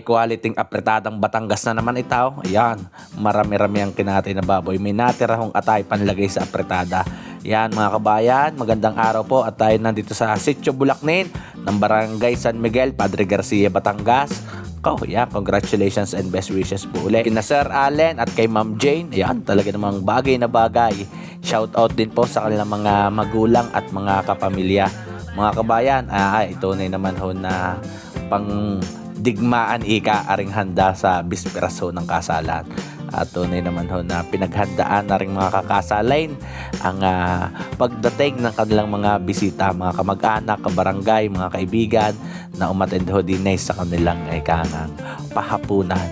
Quality apretadang Batangas na naman itaw. Ayan, marami-rami ang kinatay na baboy. May natira hong atay panlagay sa apretada. Yan mga kabayan, magandang araw po at tayo nandito sa Sitio Bulacnin ng Barangay San Miguel, Padre Garcia, Batangas. Yan, congratulations and best wishes po ulit. Kina Sir Allen at kay Ma'am Jane. Ayan, talaga namang bagay na bagay. Shout out din po sa kanilang mga magulang at mga kapamilya. Mga kabayan, ito na naman ho na pang digmaan ika aring handa sa bisperas ho ng kasalan. At tunay naman ho na pinaghandaan na rin mga kakasalain ang pagdating ng kanilang mga bisita, mga kamag-anak, kabarangay, mga kaibigan na umattend ho din sa kanilang ikangang pahapunan.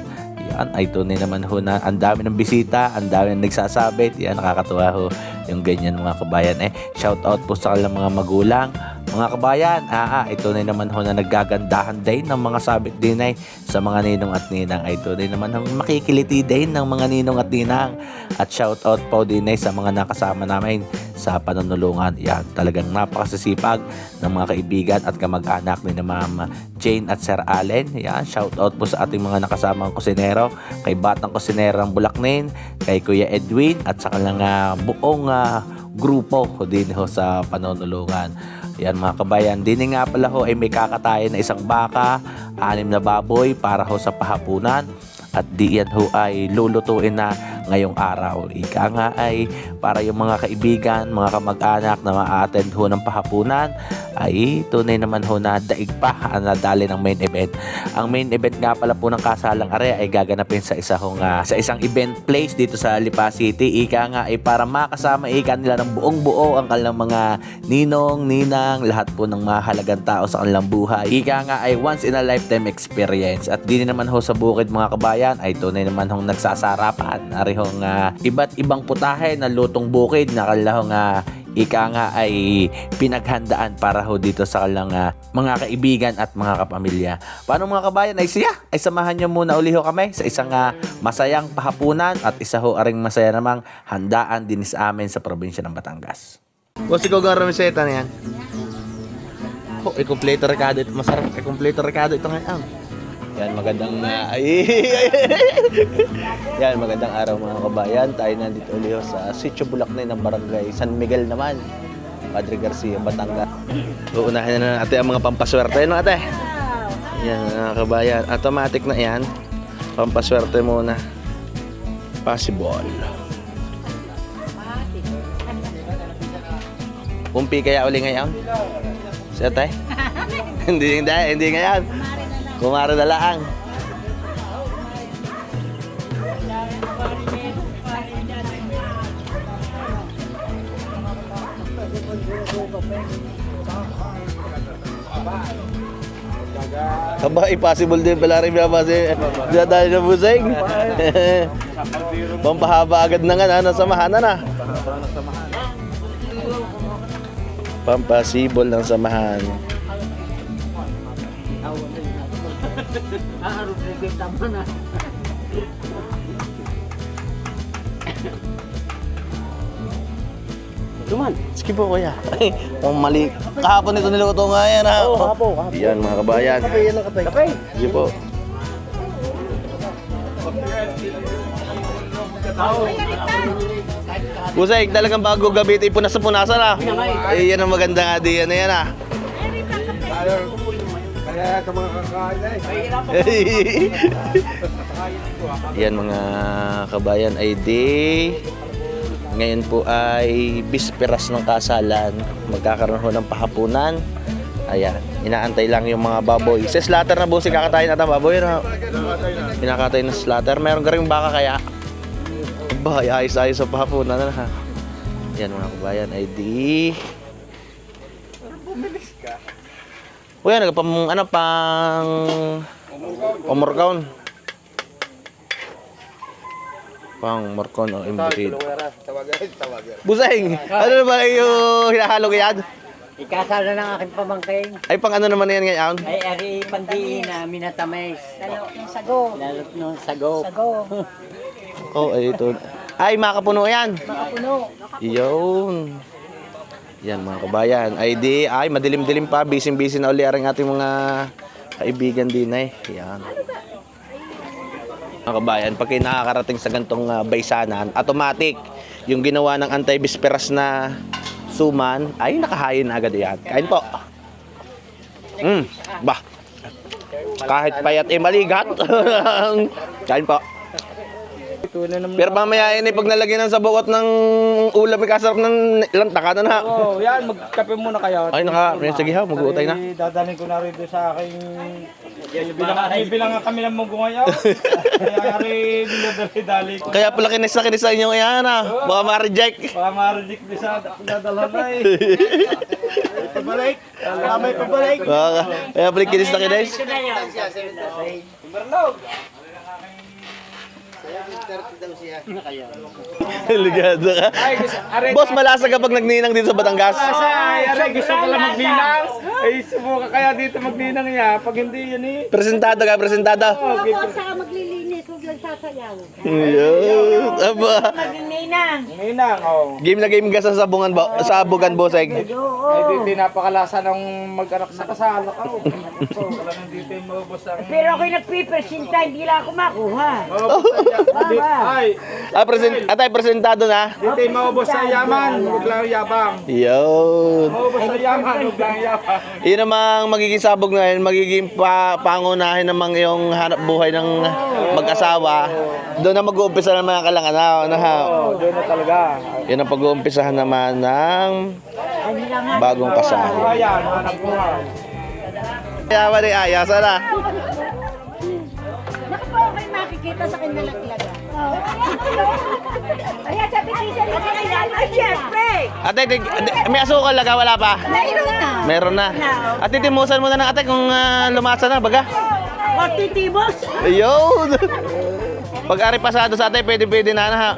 Yan ay tunay naman ho na ang dami ng bisita, ang dami ng nagsasabit. Yan, nakakatuwa ho yung ganyan mga kabayan. Shout out po sa kanilang mga magulang. Mga kabayan, ito na naman ho na naggagandahan din ng mga sabit din sa mga ninong at ninang. Ito na naman ang makikiliti din ng mga ninong at ninang. At shout out po din sa mga nakasama namin sa panunulungan. Yan, talagang napakasisipag ng mga kaibigan at kamag-anak ni na Ma'am Jane at Sir Allen. Yan, shout out po sa ating mga nakasamang kusinero, kay Batang Kusinero ng Bulacnin, kay Kuya Edwin at sa kanilang buong grupo din ho sa panunulungan. Yan mga kabayan, din nga pala ho ay may kakatayan na isang baka, 6 na baboy para ho sa pahapunan. At di yan ho ay lulutuin na ngayong araw. Ika nga ay para yung mga kaibigan, mga kamag-anak na ma-attend ho ng pahapunan ay tunay naman ho na daig pa ang nadali ng main event. Ang main event nga pala po ng kasalang area ay gaganapin sa isang event place dito sa Lipa City. Ika nga ay para makasama ika nila ng buong buo ang kanilang mga ninong, ninang, lahat po ng mahalagang tao sa kanilang buhay. Ika nga ay once in a lifetime experience. At di naman ho sa bukid mga kabayan ay tunay naman hong nagsasarapan. Arihong iba't ibang putahe na lutong bukid na kalahong ika nga ay pinaghandaan para ho dito sa kalang mga kaibigan at mga kapamilya. Paano mga kabayan ay siya? Ay samahan nyo muna uli ho kami sa isang masayang pahapunan at isa ho aring masaya namang handaan din sa amin sa probinsya ng Batangas. Boss, ikaw gawin ramiseta na yan? I-complete recado ito. Masarap i-complete recado ito ngayon. Yan, magandang yan, magandang araw mga kabayan. Tayo nandito ulit sa Sitio Bulacnin ng Barangay San Miguel naman, Padre Garcia, Batangas. Uunahin na natin ang mga pampaswerte, no ate? Yan mga kabayan, automatic na yan. Pampaswerte muna. Possible. Umpi kaya uli ngayon? Si ate? hindi ngayon. Kumara na lang. Aba, impossible din pala rin kasi dahil na busing. Pampahaba agad na nga na samahan na. Pampasibol ng samahan. Duman, sige po kuya. Ang mali. Kahapon ito niluto nga yan ha. Oo, kahapon. Yan mga kabayan. Kape. Sige po. Busay, talagang bago gabi ito punas sa punasan ha. Ay, yan ang magandang adiyan na yan ha. Kaya sa mga kakain yan mga kabayan ay ngayon po ay bisperas ng kasalan. Magkakaroon ho ng pahapunan. Ayan, inaantay lang yung mga baboy. Sa slaughter na busi kakatayin natin baboy na. Pinakatay na slaughter. Meron ka rin baka kaya? Aba, ayos-ayos sa pahapunan na ha. Yan mga kabayan ay Uy, pang omorkaon. Pang morkon o imbutid. Buseng! Ano naman yung hinahalo yan? Ikasal na ng aking pamangking. Ay, pang ano naman yan ngayon? Ay, ari pandiin na minatamis. Lalo ng sago. Lalo ng sago. Sago. Ay, ito. Ay, makapuno yan. Makapuno. Yun. Yan mga kabayan. Ay madilim-dilim pa. Busy-busy na uli ang ating mga kaibigan din eh. Yan. Mga kabayan, pag kayo nakakarating sa gantong baysanan, automatic, yung ginawa ng anti-bisperas na suman, ay nakahain na agad yan. Kain po. Bah. Kahit payat maligat. Kain po. Pero mamaya yun pag nalagyan ng sabaw at ng ulam, may kasarap ng lantaka na. Oo, yan, magkape muna kayo. Ay, sige ha, mag-uutay na. Dadalhin ko na rin doon sa aking... Bilang nga kami ng munggo ngayon. Kaya rin dinadali-dali ko. Kaya pala kinis sa inyo yan baka ma-reject. Baka ma-reject din sa dadalhan na eh. Pabalik. May pabalik. Kaya pala kinis. Merlog. Ligado ka. Boss, malasa ka pag nagninang dito sa Batangas. Ay, gusto ko lang magninang. Ay, subuka kaya dito magninang niya. Pag hindi yan eh. Presentado ka, presentado. Saka maglilinis, huwag lang sasayaw. Yun. Aba. Magninang. Ninang, oh. Game na game ka sa sabugan, bossing. Ay, di napakalasa ng mag-anak sa kasala ka. Oh, wala nang dito yung mabubos ang... Pero ako'y nagpipersinta, hindi lang ako makuha. Ay, Atay, presentado na. dito yung mabubos sa yaman. Huwag lang yabang. Yun. Mabubos sa yaman, huwag lang yabang. Yun namang magiging sabog na yun, magiging pangunahin namang yung hanap buhay ng mag-asawa. Doon na mag-uumpisa ng mga kalangan. Oh, doon na talaga. Yun ang pag-uumpisahan naman ng bagong kasal. Ayan, hanap buhay. Kaya ba ni Aya, sana? Naku po, kayo makikita sa kinalaglaga. Ayan, sabi ko siya rin sa kinalaglaga. Ay, syempre! Ate, may asukal laga, wala pa? Mayroon na. Meron na. At titimusan mo na ng ate kung lumasa na, baga. O, titibos. Ayun! Pag-ari pasado sa ate, pwede na ha.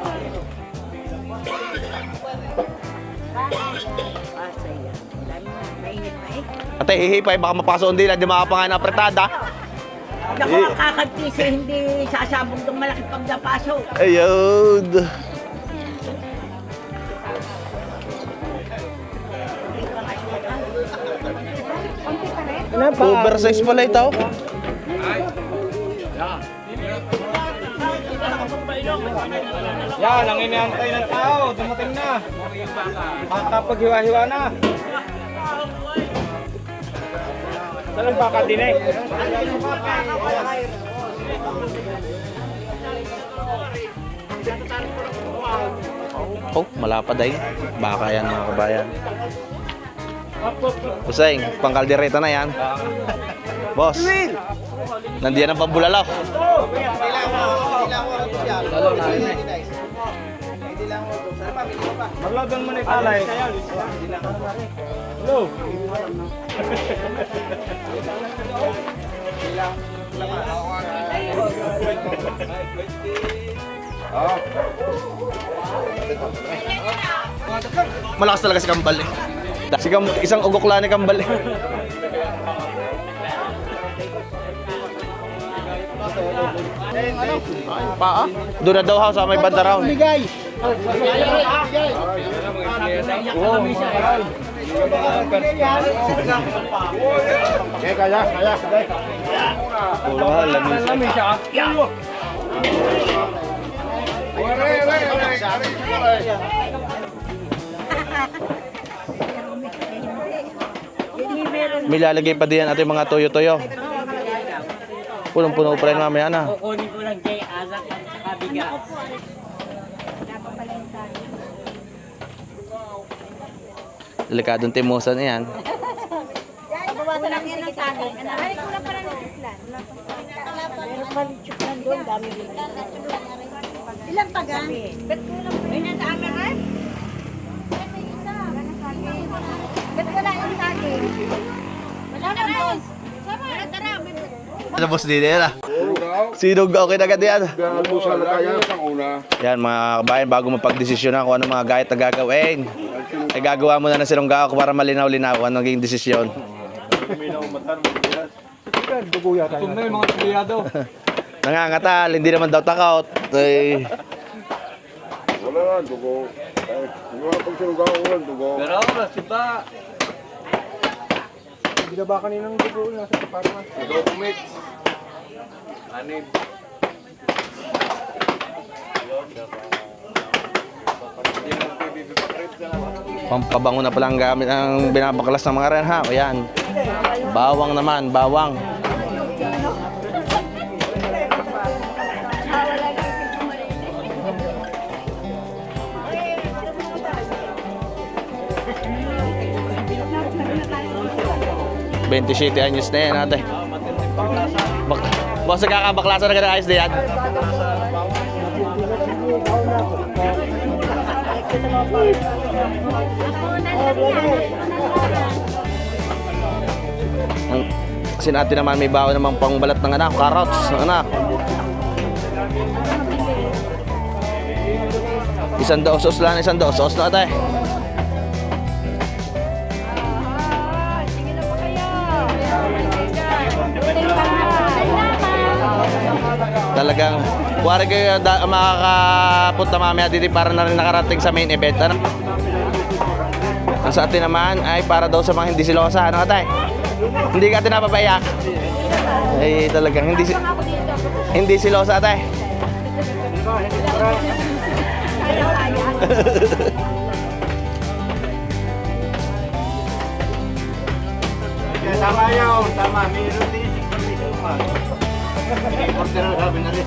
Ate, hihipay, baka mapasok hindi lang, di makapangan na apretada. Naku, kakagtisi, hindi sasabog ng malaki pagdapaso. Ayun! Oversize pala ito. Yan, ang iniantay ng tao, dumating na. Makakapaghiwa-hiwa na. Saan ang baka din eh? Oh, malapad ay. Baka yan mga kabayan. Buseng, pangkaldereta na yan. Boss, nandiyan ang pambulalaw. Maglagan mo na yung palay. Hello? Malakas talaga si Kambal eh. Isang ugokla ni Kambal eh. Paa? Doon na daw ha, sa may banda raw. May lalagay pa diyan ating mga toyo-toyo. Punong-puno pa rin mamaya na. Kukunin ko lang kay Azak at saka bigas. Delikadong timusan na yan. Bawasan lang yan ng saging. Ay, kulang pa lang ng chuklan. Meron pa ng chuklan doon, dami rin. Ilang pagang? Ba't kulang? May nasa amin ay? Ba't wala yung saging? Wala na, boss. Tara, tara. Ano boss din yan ah? Sinog okay na agad yan. Yan mga kabayan, bago mapagdesisyon na kung ano mga gayat na gagawin. Ay gagawa mo na ng silongga ko para malinaw-linaw kung ano naging desisyon. Ito na yung mga tubiyado. Nangangatal, hindi naman daw takot. Ay, Wala na, dugo. Ay, hindi mo na pagsinugaw ko lang, dugo. Pero, siba. Binaba kanina ng dugo na sa parang. Adobo mix. Anim. Pampabango na palang gamit ang binabaklas ng mga ren ha. O yan. Bawang naman, bawang. $27 anyos na yan ate. Boss, kakabaklasan na ka ng ayos na yan. Kasi natin naman may bawa namang pangbalat ng anak, carrots ng anak. $1 lang, $1 na ate. Talagang kuwari kayo makakapunta mamaya dito para na rin nakarating sa main event. Ano? Ang sa atin naman ay para daw sa mga hindi silosa. Ano atay? Hindi ka atin napapayak? Ay talagang hindi silosa atay. Tama yun, tama. Mayroon din si Pagkito man. Reporter na sabi na rin.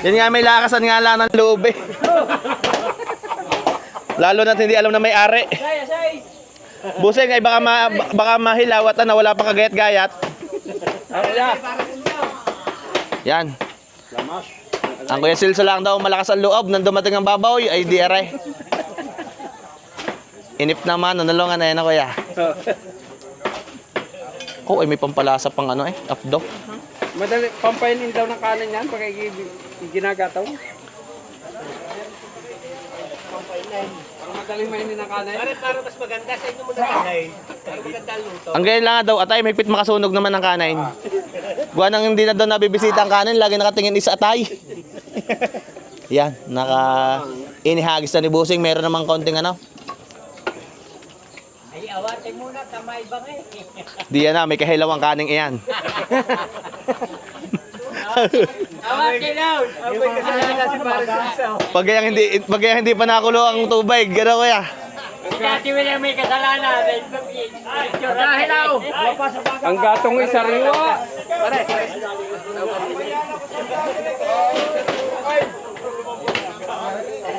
Yan nga may lakasan nga lang ng loob eh. Lalo na't hindi alam na may ari. Buseng ay baka mahilaw at wala pang kagayat-gayat. Yan. Ang Kuya Silso lang daw malakas ang loob nang dumating ang babaw ay di aray. Inip naman, nanalungan na yan kuya. Oh, ay may pampalasa pang ano updo. Madali, pampainin daw ng kanin yan pag ginagataw. Para madaling mainin ng kanin. Para mas maganda sa inyo mo na kanin. Para maganda ang luto. Ang ganyan lang nga daw, atay, may pit makasunog naman ng kanin. Buwan nang hindi na daw nabibisita ang kanin, lagi nakatingin isa atay. Yan, inihagis na ni Busing, meron namang konting ano. Ay, awatin muna, tamay bang eh. Di yan na, may kahilawang kaning iyan. Awatin lang! Amoy kasalanan si Marisa. Pag kaya hindi pa nakulo ang tubig, gano'n kuya. Dati mo lang may kasalanan. Dahil ako! Ang gatong isa riwa.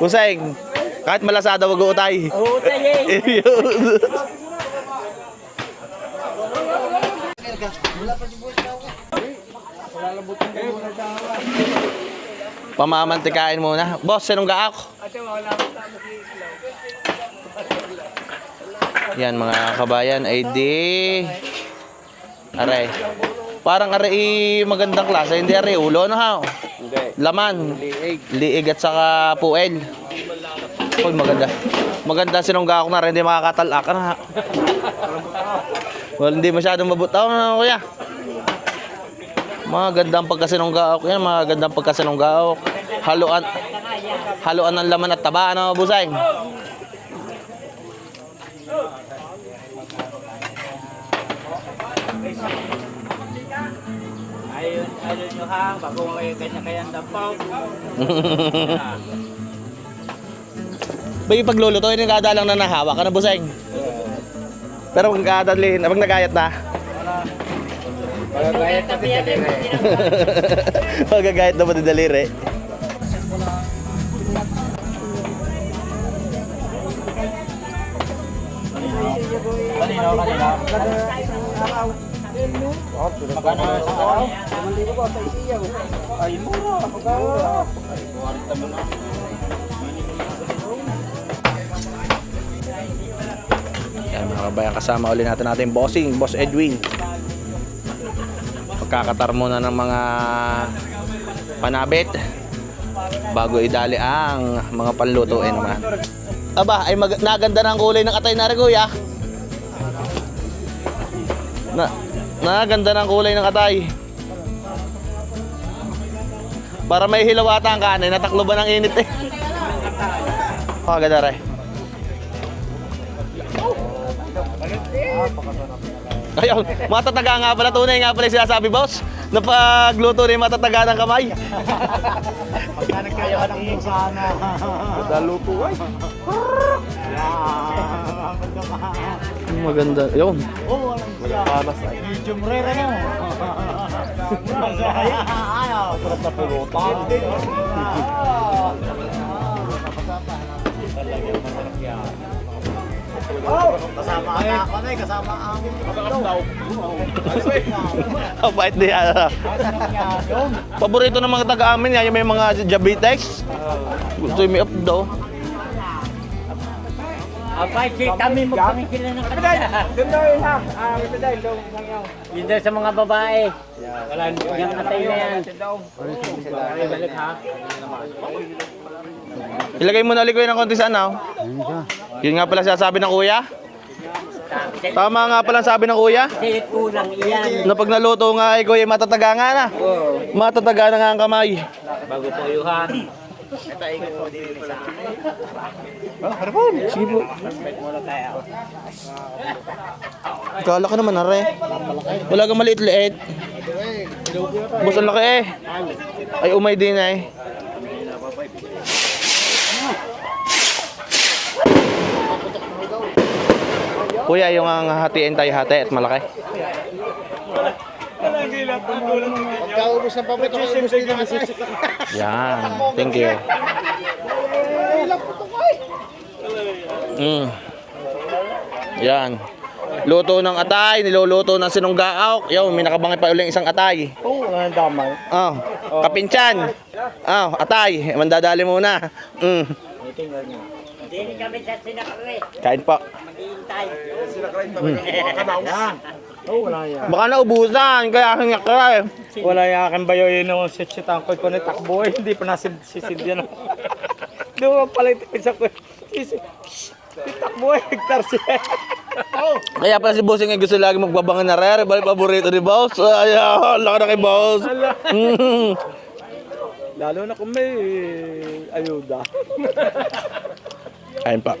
Kuseng, kahit malasada wag uutay. Utay eh! Pamamantikain muna. Boss, sinong gaak? Yan mga kabayan ay di aray. Parang aray magandang klase, hindi aray ulo no ha. Laman, liig at saka puel. Uy, maganda. Maganda sinungga ako na rin, hindi makakatalak na. Well, hindi masyadong mabutaw na kuya. Magandang pagkasinungga ako yan, magandang pagkasinungga ako. Haluan ng laman at taba, ano busay? Ayun nyo ha, bago kayo kanya-kayang dampaw. Bagay pagluluto, yung kada lang na nahawak ka na busay. Pero pag nagayat na. Pagagayat na daliri. Magagayat na pati daliri. Kanina. Magkano sa araw? Ay, mura. Yan mga kabayan, kasama ulit natin bossing, Boss Edwin. Pagkakatar muna ng mga panabit bago idali ang mga panlutuin naman. Aba, ay naganda ng kulay ng atay na rin kuya. Ganda ng kulay ng atay. Para may hilaw ata ang kanin, nataklo ba ng init eh. Ganda rin. Ayun, matataga nga pala, tunay nga pala yung sinasabi, boss. Napagluto na yung matataga ng kamay. Pagka nagkaya ka ng sana. Luto ay. Maganda. Ayun. Oo, medium rare ano. Ayaw, sarap na pulutan. Kasama ang ako na eh, kasama ang Ang bait niya. Paborito ng mga taga-amin yan, yung may mga diabetes. Gusto yung may up daw. Abay, kami magpangikila ng kanila. Ganda yun ha. Ganda daw lang yaw. Yun daw sa mga babae. Yung atay na yan. Balik ha. Ilagay mo na ulit ko yun ng konti sa ano. Yun nga pala sasabi ng kuya. Tama nga pala sabi ng kuya. Kasi kulang iyan. Na pag naluto nga ay kuya, matataga nga na. Matataga na nga ang kamay. Bago po yuhan. Sige po. Kala ka naman are. Wala kang maliit-liit. Bus ang laki eh. Ay umay din eh. Kuya, yung ang hatiin tayo hati at malaki. Pagkaubos ng paborito ko, ubos din naman siya. Yan. Thank you. Yan. Luto ng atay, niluluto ng sinunggaok. Yo, may nakabangay pa uling isang atay. Oo, wala nang damay. Oh, kapinchan. Oh, atay, mandadali muna. Hindi kami sa sinakre. Kain po. Maghihintay. Oo, wala yan. Baka naubusan, kaya hingyak ka eh. Wala yung aking bayo yun yung sit-sitan ko ni takbo eh. Hindi pa nasisid yan. Di ba pala itipid sa ko. Takbo eh, hektar siya. Kaya pala si Bossing ay gusto lagi magbabangan na rare. Balik paborito ni Boss. Ayaw, laki na kay Boss. Lalo na kung may ayuda. Kain pa.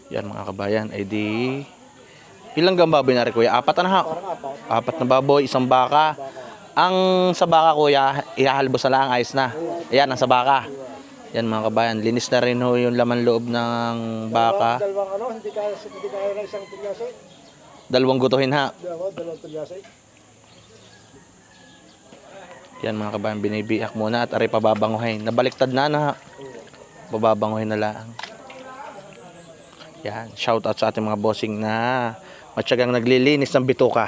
Yan mga kabayan, ay di... Ilang baboy na rin kuya? Apat na ha? Apat na baboy, isang baka. Ang sa baka kuya, ihahalbos na lang, ayos na. Ayan, ang sa baka. Yan mga kabayan, linis na rin ho yung laman loob ng baka. Dalawang ano, hindi kaya na isang tulyase. Dalawang gutuhin ha. Dalawang tulyase. Yan mga kabayan, binibiyak muna at aray pababanguhin. Nabaliktad na ha. Bababanguhin na lang. Yan, shout out sa ating mga bossing na matyagang naglilinis ng bituka.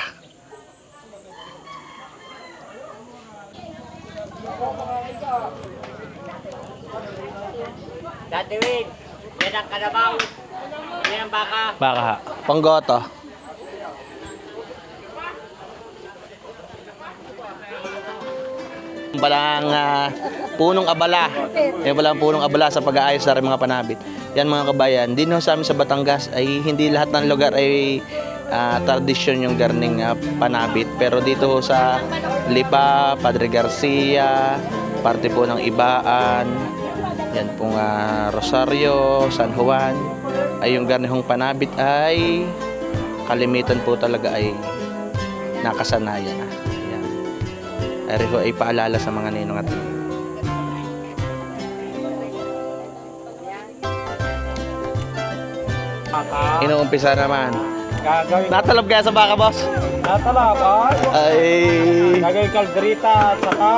Dati Win, yan ang kalabaw. Yan ang baka. Baka ha. Panggoto. Palang punong abala. Yan palang punong abala sa pag-aayos na rin mga panabit. Yan mga kabayan, din sa amin sa Batangas ay hindi lahat ng lugar ay tradisyon yung garning panabit. Pero dito sa Lipa, Padre Garcia, parte po ng Ibaan, yan pong Rosario, San Juan, ay yung garnihong panabit ay kalimitan po talaga ay nakasanayan na. Yan. Ay paalala sa mga ninong at inuumpisa naman. Gagawin. Natalab kaya sa baka, boss? Natalaban. Ay, Gagawin kalderita at saka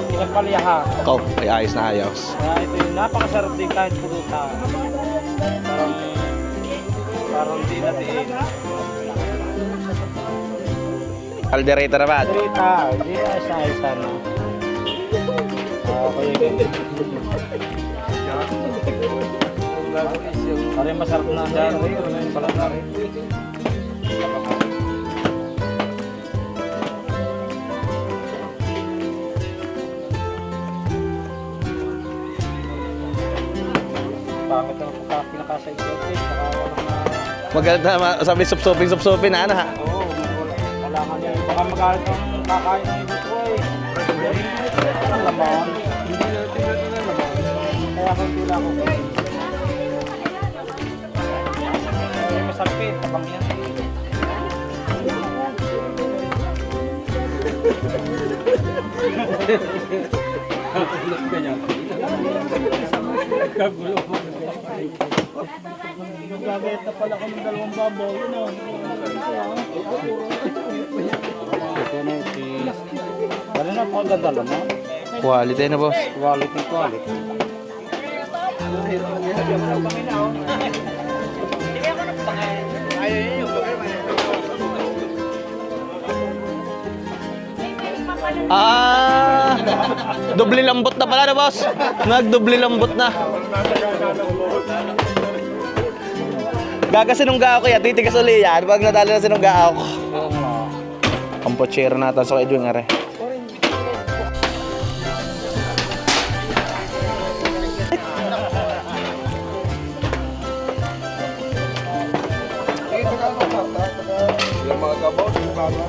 pinagpaliyahan. ko, ay ayos na ayos. Ito yung napakasarap din kahit puruta. Parang di natin. Caldereta naman. Kalderita, hindi na isa-isa na. Okay, ganyan. Pare masarap na dyan. pangit ang pinakasa isip. Saka walang na... Maganda, sabi supsupin na ano ha. Oo, wala nga niya. Baka magalit ang kakain ng ibig ko eh. Ang laman. Hindi natin na laman. Kaya kunti lang ako. Ay, masarapit. Tabang yan. Kagulo mo. Nagagayat na pala kami dalawang babaw. Yun o. Ano na po ang dadala mo? Quality na boss. Quality, quality. Ah, doble lambot na pala na boss. Nagdoble lambot na. Gagasinunggao ko yan, titigas uli yan. Pag nadali na sinunggao ko. Ang pochero natin sa Edwin are.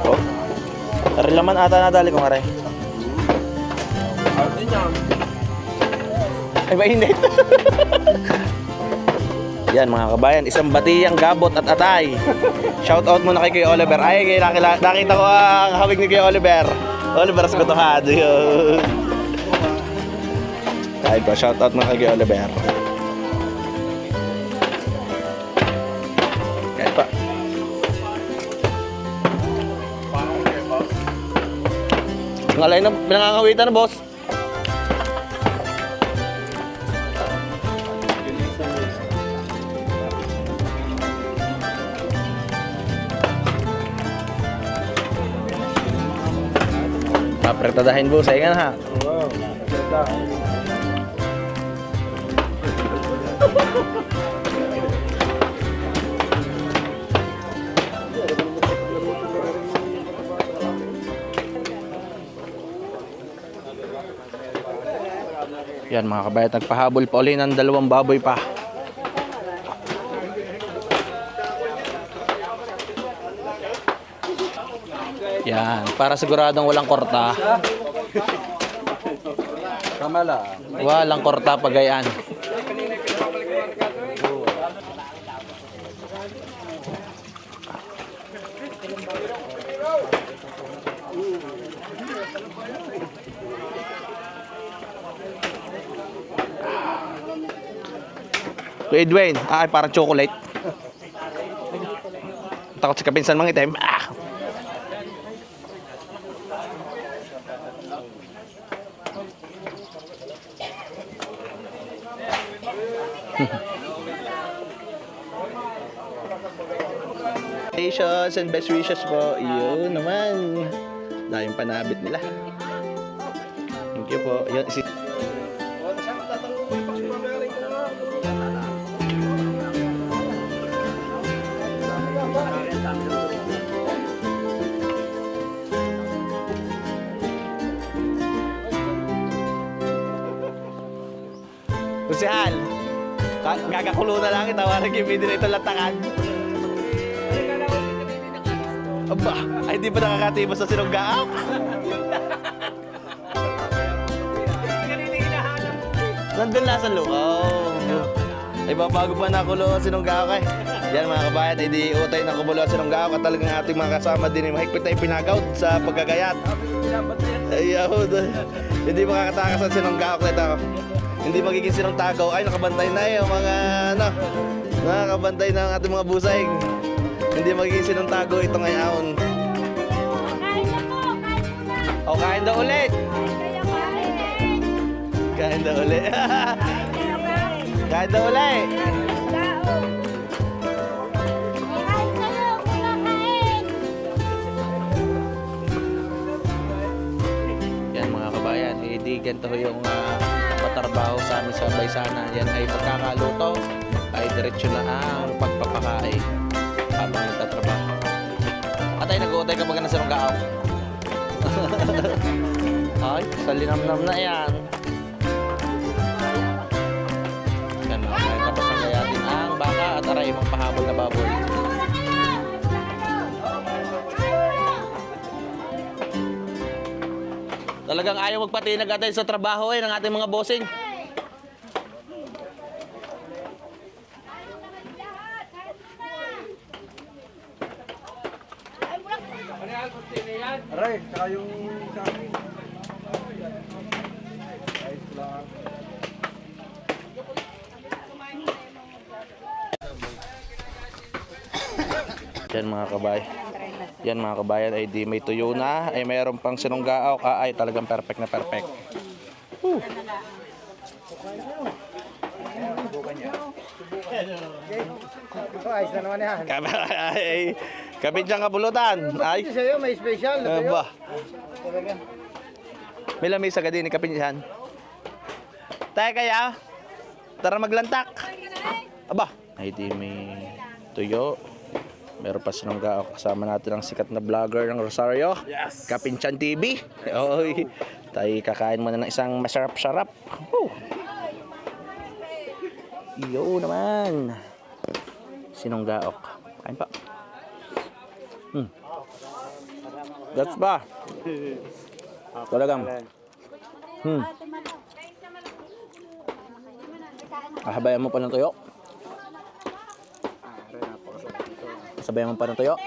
Oh. Laman ata nadali ko are. Ay, mainit. Yan mga kabayan, isang batiyang gabot at atay. Shout out muna kay Kuya Oliver. Ay, nakita ko ang hawig ni Kuya Oliver. Oliver Asgotohad. Yun. Kahit pa, shout out muna kay Kuya Oliver. Kahit pa. Ngalay na, pinangangawitan na boss. Apretadahin boss, ay nga na ha. Wow, ganda. Yan mga kabayan, nagpahabol pa uli ng dalawang baboy pa. Yan, para siguradong walang korta. Walang korta pagayan. Kuya Edwin, ay parang chocolate. Takot si kapinsan mang itim. Ah. Congratulations and best wishes po. Yun naman. Dahil yung panabit nila. Thank you po. Yun, Kusihal, gagakulo na lang itawarin yung video na ito latakan. Aba, ay di ba nakakatibos sa sinunggaak? Nandun na sa lukaw. Ay bago pa nakulo ang sinunggaak eh. Yan mga kabayan, hindi utay na kumulo ang sinunggaak at talagang ating mga kasama din mahigpit na ipinagaw sa pagkagayat. Ayaw, hindi makakatakas ang sinunggaak na ito. Hindi magiging sinong tagaw. Ay, nakabantay na yung mga ano, nakabantay na ang ating mga busay. Hindi magiging sinong tagaw ito ngayon. O, kain daw ulit. Kain daw ulit. Kain daw ulit. Yan mga kabayan, hindi ganito yung patarbaho sa amin sa Baysana. Yan ay pagkakaluto ay diretso na ang pagpapakain habang nagtatrabaho. At ay nag-uutay kapag nasa sinunggao. Ay, salinam-nam na yan. Yan mga kabayan, tapos Talagang ayaw magpatinag atay sa trabaho ng ating mga bossing. Aray, saka yung sa akin. Ayos lang. Yan mga kabay. Yan mga kabayan ay di may tuyo na, ay mayroon pang sinunggao, ay talagang perfect na perfect. Whew. Ayos na naman yan. Ay, kabinsyang kabulutan. Ay, Sa'yo may special. ano ba? May lamisa ka din ni kapinsan. Tayo kaya? Tara maglantak. Aba, ay di may tuyo. Meron pa sinunggao. Kasama natin ang sikat na vlogger ng Rosario. Yes. Kapinsan TV. Oy, tayo kakain muna ng isang masarap-sarap. Woo. Iyo naman. Sinunggaok. Kain pa. That's ba? Talagang. Kahabayan mo pa ng tuyo. Sabayan mo pa ng tuyo.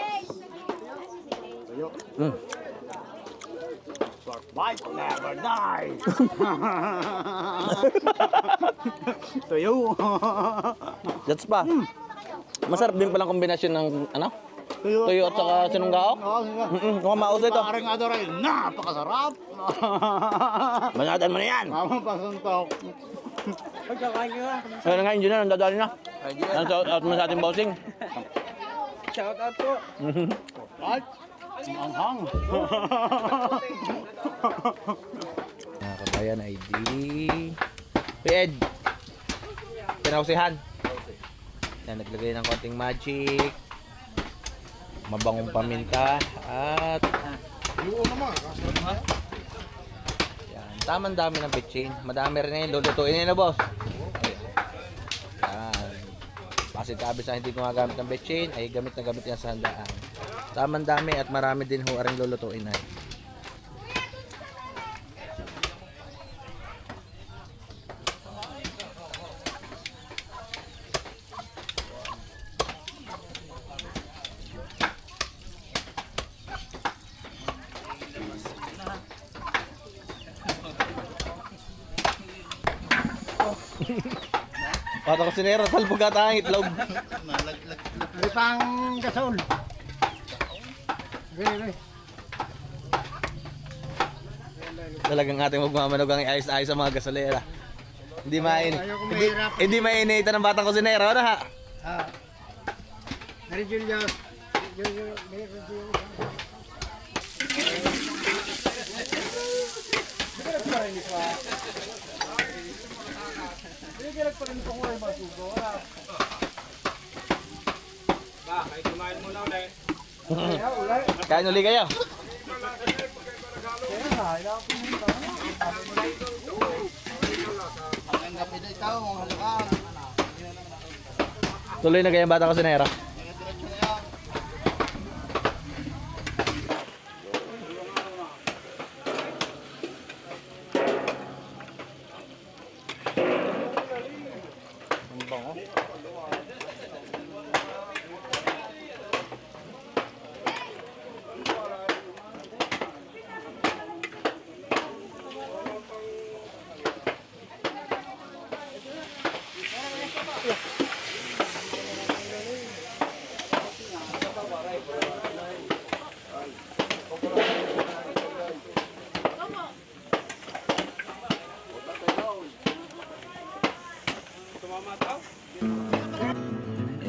Bite never die. Tuyo. That's pa. Masarap din palang kombinasyon ng ano? Tuyo at saka sinunggaok. Kung maus ito. Parang adoray. Napakasarap. Manatan mo na yan. Mama pasuntok. Pagkakain ka. Ayun nga, yun na, nandadali na. Ang shout out mo sa ating bossing. Shout out po. What? Anghang. Mga kabayan ay di... Ed! Pinausihan. Yan, naglagay ng konting magic. Mabangong paminta. At... Yan, tamang dami ng bitchin. Madami rin na yun. Lulutuin na boss. Yan. Kasi kabis na hindi gumagamit ng bitchin, ay gamit na gamit yan sa handaan. Tamang dami at marami din ho aring lulutuin na. Pata ko sinero, talbog ata ang itlog. May pang gasol. Gini. Talagang ating magmamanog ang iayos-ayos sa mga gasolera. Hindi mainita ng batang kusinero, ano ha? Dari Julio. Kain uli kayo. Tuloy na kayo ang batang kusinero.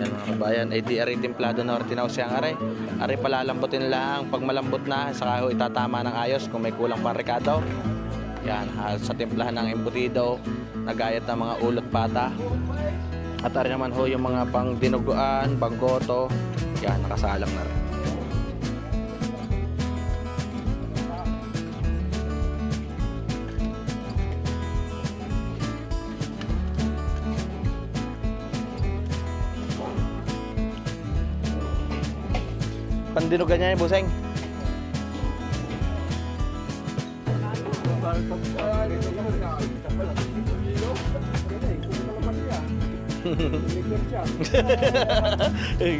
Yan mga kabayan, ay di ari templado na tinaw siyang aray. Aray palalambutin lang, pag malambot na, saka ho itatama ng ayos kung may kulang pang rekado. Yan, sa timplahan ng embutido, nagayat ng mga ulot pata. At ari naman ho yung mga pang dinuguan, banggoto, yan, nakasalang na rin. Pandinugan niya yung buseng.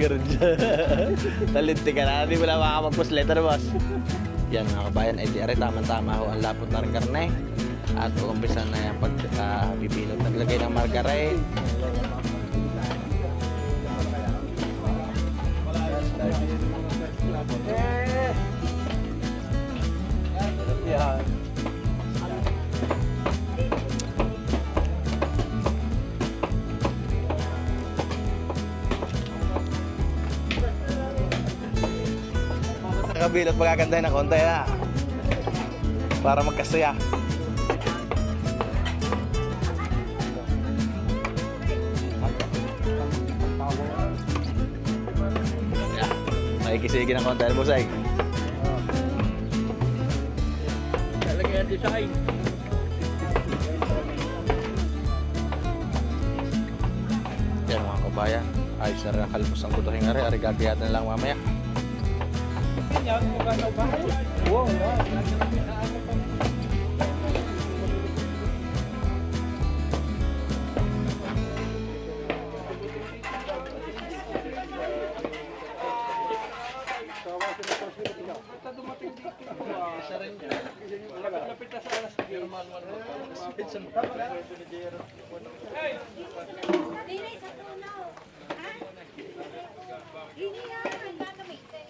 Ganun siya. Talinti ka na, hindi mo lang makakapag-post letter, boss. Yan mga kabayan, ay di ari tama-tama ho ang lapot na rin karne. At uumpisa na yung pagbibilot. Naglagay ng margarine. Yan. Nakabilot, magagandahin ng konti na. Para magkasaya. Yeah. Makikisigi ng konti, busay. Talaga yung design. Yan mga kabayan. Ayos na rin ang kalbos ang kutuhin nga rin. Ari gagayat na lang mamaya. Wow, Dili sa tunaw. Ha? Dili yan. Gagamitin.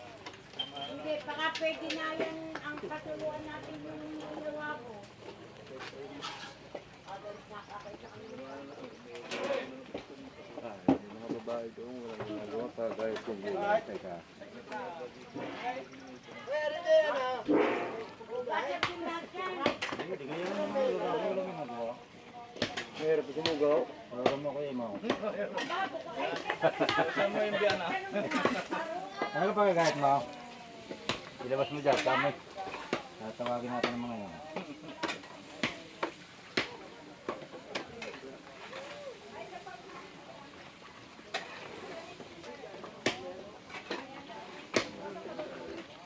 Hindi, baka pwede na yan ang katuluan natin yung ginawa ko. Mga babae doon, walang ginagawa pa kahit kung gulay. Teka. Bakit din lahat yan? Meron pa sumugaw. Alam mo kayo, Mao. Ano ka pagkakahit mo? Ilabas mo dyan, damit. Tatawagin natin ng mga yan.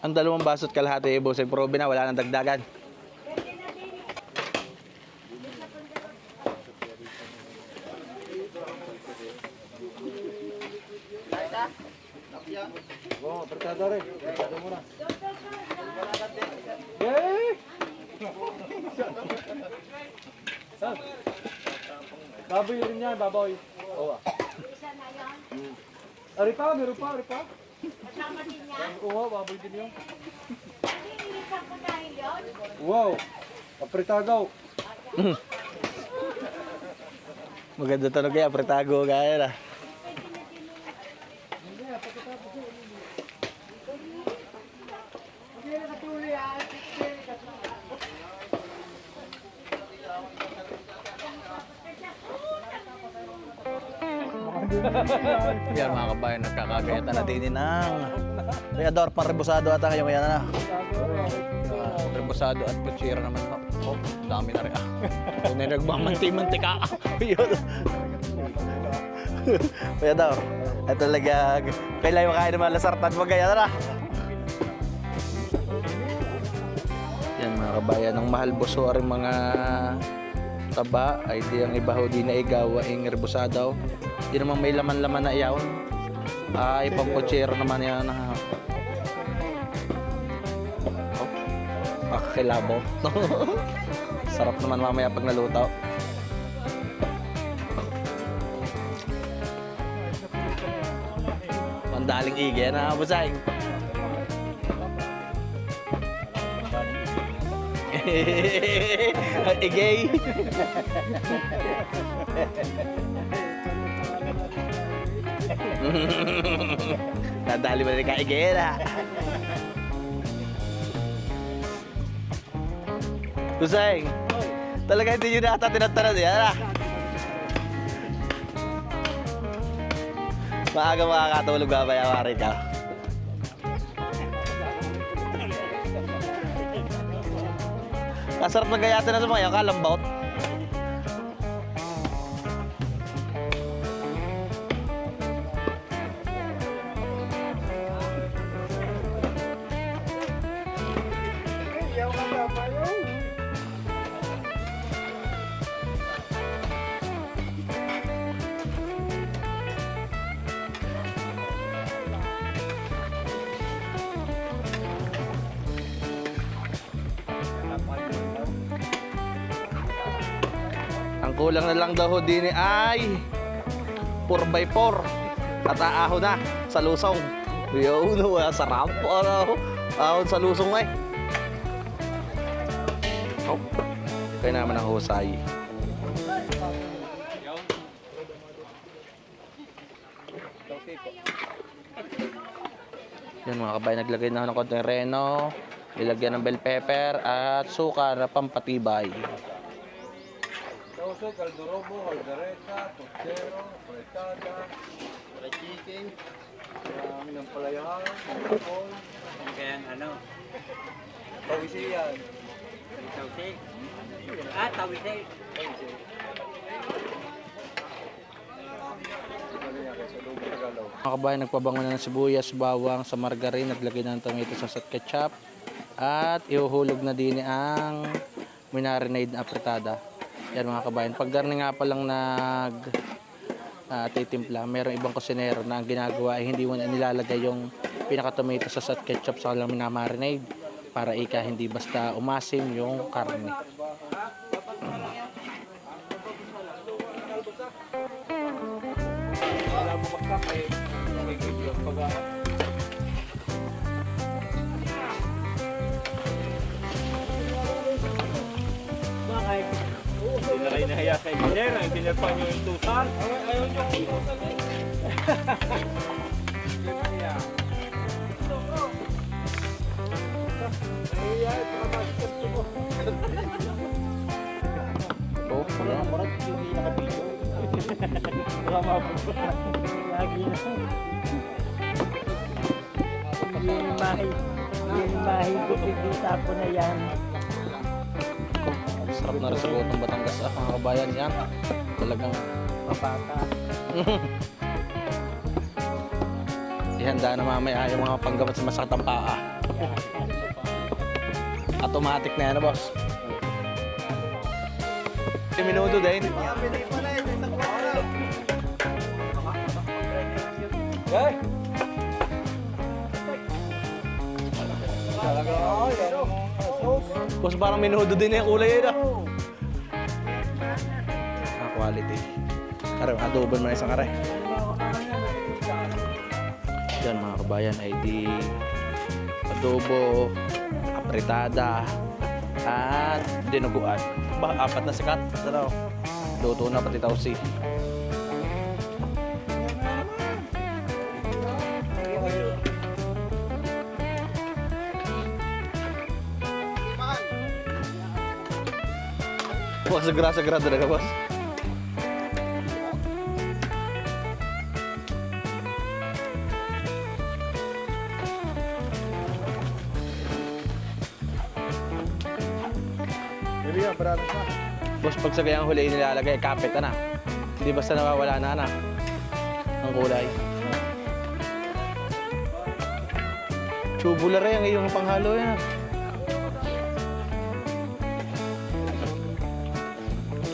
Ang 2 basot kalahati ibusay probe na, wala nang dagdagan. Oo, apertada rin. Apertada mo na. Yay! Baboy rin yan, baboy. Oo. Isa na yan. Ari pa, meron pa, ari pa. Kasama din yan. Oo, baboy din yun. Nililisan ko dahil yun. Wow! Apretagaw. Maganda talaga yan, pretago kaya na. Yan mga kabayan, nagkakagayatan na din ng Payador, panrebosado ata kayo ngayon na. Rebosado at kutsira naman. Oh, dami na rin. Kung na nagmamanti-mantika. Yun. Payador, at talaga kailangan makain ng mga lasartan mo ganyan na. Yan mga kabayan, ang mahal boso rin mga taba ay di ang iba ho di na igawa ang rebosado. Di naman may laman-laman na iyaw. Ay pangkutsira naman yan. Oh, pakakilabo. Sarap naman mamaya pag naluto. Pandaling ige na busay. Igay. Nadali mo rin kaigay na. Kusay, talaga hindi nyo na ata tinatanong yan ah. Maaga makakatulog ka ba yung ka? Kasarap na gayatan na sa mga yung kalambaut. Ang kulang na lang daw ho din ay 4x4 at aaho na sa lusong. Yun, sarap po ahon sa lusong ay. Oh, kaya naman ang husay. Yan mga kabayan, naglagay na ako ng konting reno, nilagyan ng bell pepper at suka na pampatibay. Sauce, calderobo, caldereta, tostero, fritada, fried chicken, marami ng palayahan, alcohol, Kaya ano, pawisiyan. tawsik. Tawsik. Mga kabayan, nagpabango na ng sibuyas, bawang sa margarine, naglagay na ng tomato sauce at ketchup at ihuhulog na din ang minarinade na apretada. Yan mga kabayan, pag garni nga pa lang titimpla, mayroong ibang kusinero na ang ginagawa ay hindi mo na nilalagay yung pinaka tomato sauce at ketchup sa kanilang minamarinade para hindi basta umasim yung karne. Wala mo baksak eh. May video pag Bakit? hindi na kayo nahiya sa engineer. Ang engineer pa nyo yung tusan. Ayaw nyo yung tusan eh. Hindi nahiya. Nahiya, pagkamasip mo. Oh, wala. Parang hindi nakabidyo. Wala mababa. Lagi na. Yung mahigit-higita po na yan. Sarap na rin sa buot ng Batangas mga kabayan yan. Talagang Papata. ihanda na mamaya yung mga panggamot sa masakit ang paa. Automatic na yan boss. 10 minuto din. Eh! Talaga ako, yan o. Boss parang minuto din yung kulay yun quality. Karang adobo mo na isang kare. Yan mga kabayan ay di adobo, apretada at dinuguan. Apat na sikat. Ano? Luto na pati tausi. Wah, segera talaga boss. Hindi yan, parang sa. Boss, pag sa gayang huli nilalagay, kapit na. Hindi basta nawawala na ang kulay. Tubular yung iyong panghalo yan.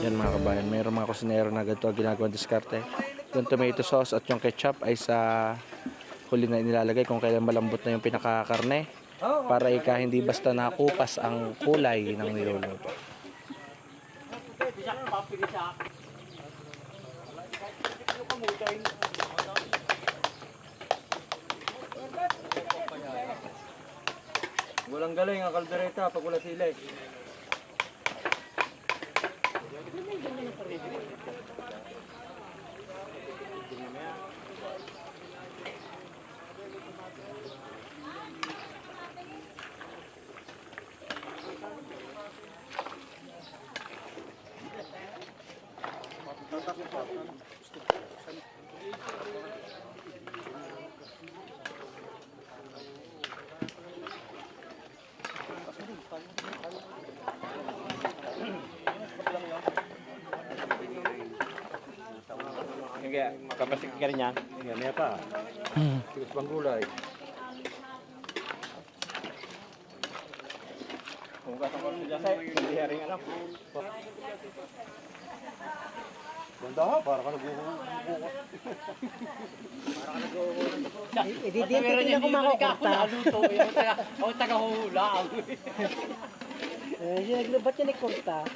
Yan mga kabayan, mayroong mga kusinero na ganito ang ginagawang diskarte. Yung tomato sauce at yung ketchup ay sa huli na inilalagay kung kailan malambot na yung pinakakarne para hindi basta nakupas ang kulay ng niluluto. Walang galing ang kaldereta pag wala sila eh. Kaya kapasik ka rin yan. Yan pa. Tigas bang gulay. Kung kasama mo dyan hindi haring alam. Ganda ha, para ka nag-uukot. Hindi ko makakorta. Ako taga-hula. Ba't yan ikorta?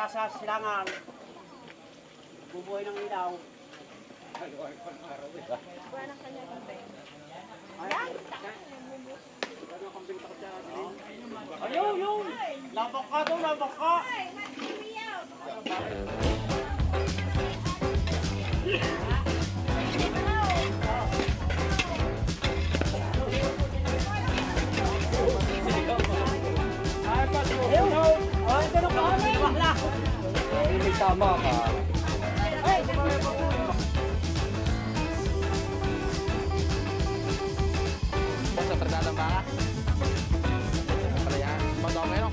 para sa silangan. Bubuhay ng ilaw. Ayun, yun! Labak ka daw, labak ka! Ay, patulog! Ay, ganun ka kami! Wala! May tama ka. Boss, sa perdadang baka. Para yan. Bang daw meron.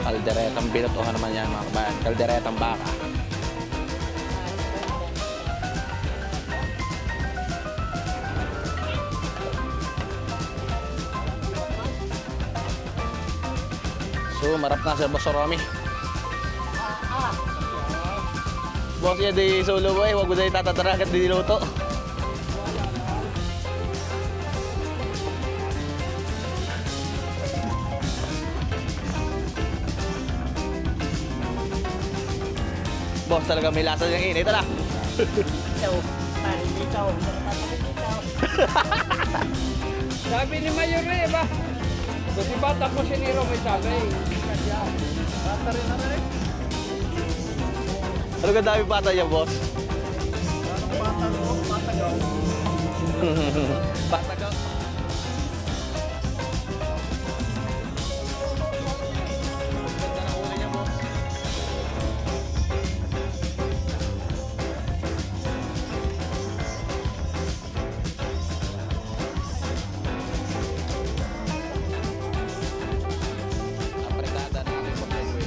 Kalderetang binot o naman yan mga kabayan. Kalderetang baka. So, marap na sa Boss Romy. Boss, yan di solo boy. Huwag mo na itatatra agad di niluto. Boss, talaga may lasa niyang init. Ito na. Sabi ni Mayor eh, ba? Buti bata ko si Nero may sabi. Ano ka dami bata niya, boss? Bata ka. Ganda ng ulo niya, boss. Apretada na ating pag-uwi.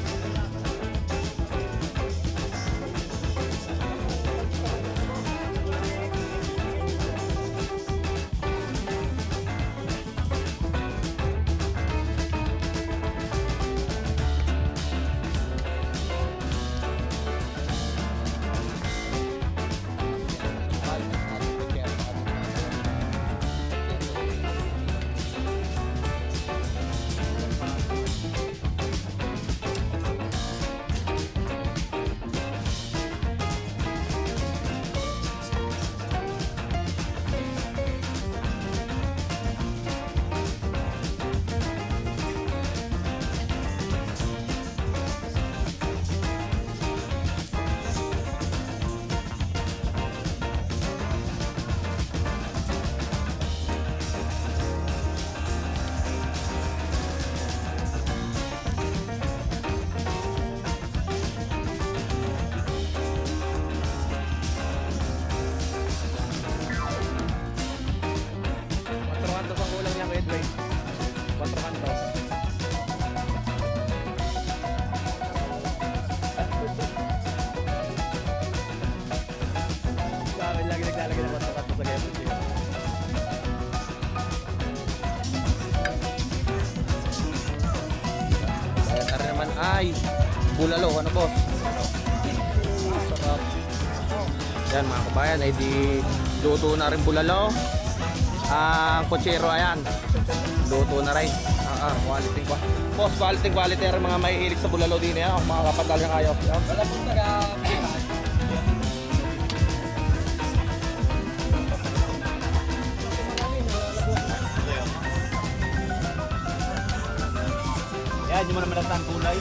Ay, bulalo, ano boss? Sarap. Yan mga kabayan, ay di luto na rin bulalo. Ang kutsero, ayan. Luto na rin. Quality ko. Boss, quality rin mga may hilig sa bulalo din yan. Mga kapatal ng ayaw. Wala po taga. Yan, yung mga naman ang kulay.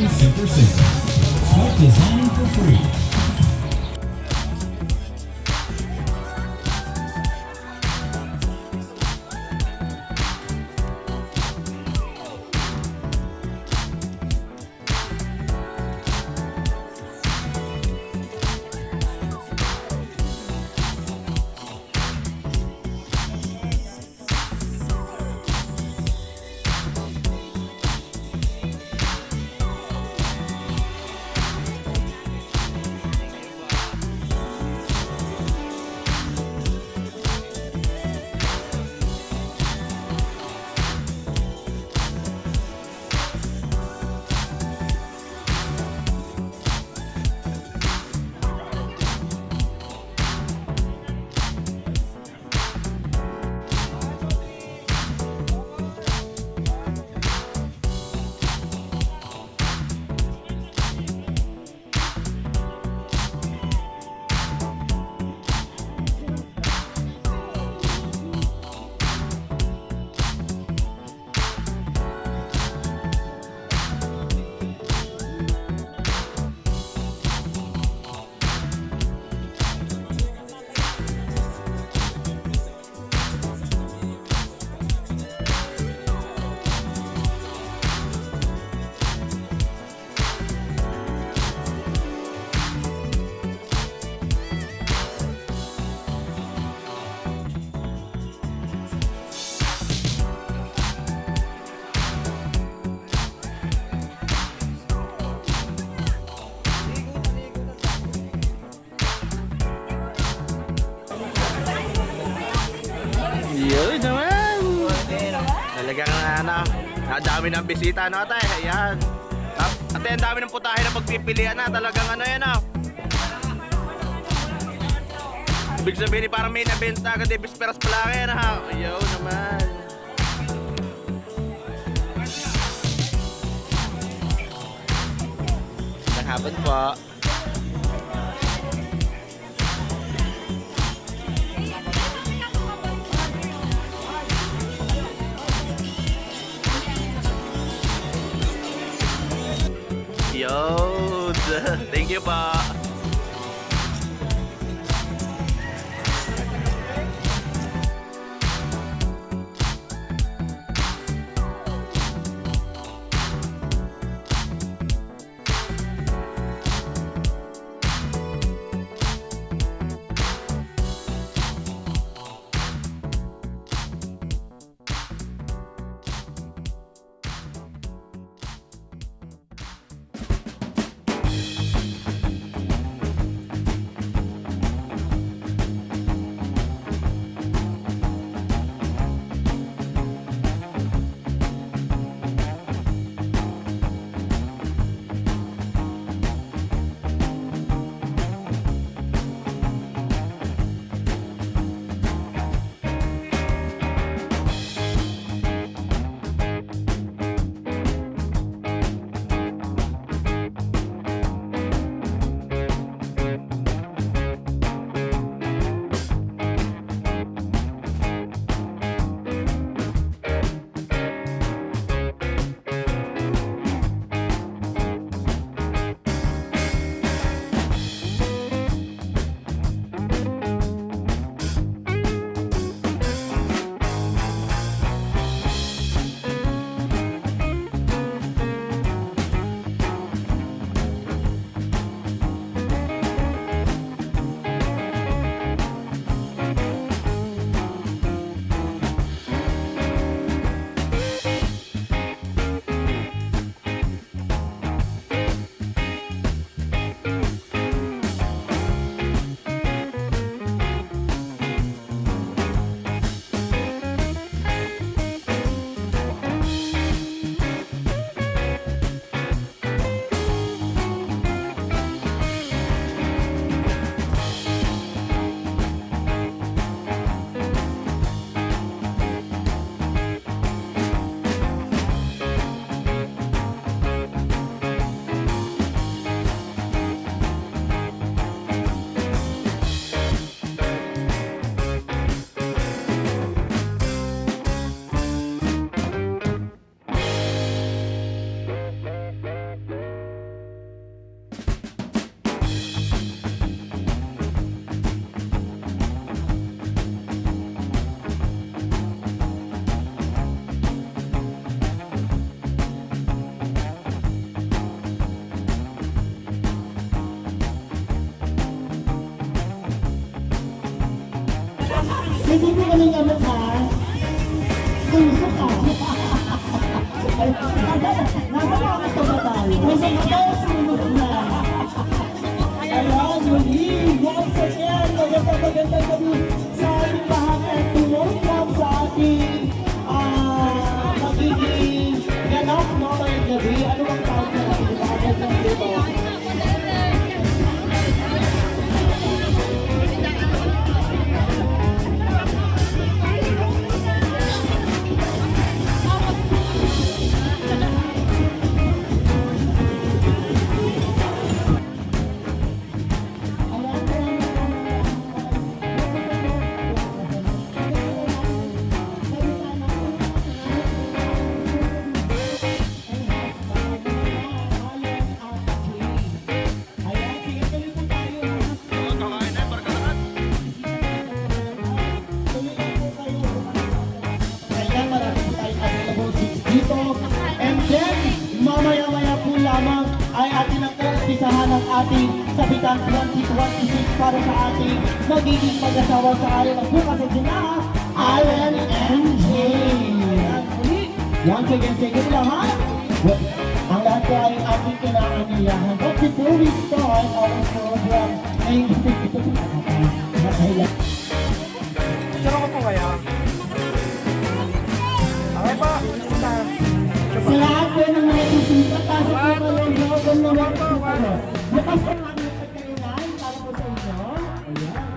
Super Simple. Start designing for free. Yun naman. Talagang nadami ng bisita no ate. Ayan. Ate, ang dami ng putahe na pagpipilian na. Talagang ano yan Ibig sabihin parang may nabenta agad bisperas pa lang yan Yun naman. Magandang hapon po. Yo, thank you pa. Hindi ko kami gamot ha. Puso ka. Napakakit ka ba tayo? Puso ka tayo, sunod na. Ayan, muli. Once again, magandang gabi sa ating lahat at welcome sa ating magiging ganap mamayang gabi. Ano bang tawag na natin? Bakit ng dito? Ayan, marami po tayong available seats dito. And then, mamaya-maya po lamang ay atin ang umpisahan ng ating sabitan 2026 para sa ating magiging mag-asawa sa araw ng bukas at sina, Allen and Jane. Once again, sa inyo lahat, ang lahat po ay ating kinaaniyahan. But before we start our program, ay ito po nakailan. Sa lahat po ng mga bisita, pasok po kayo ng loob ng mga bisita. Bukas po ang aming pagkainan para po sa inyo. Ayan.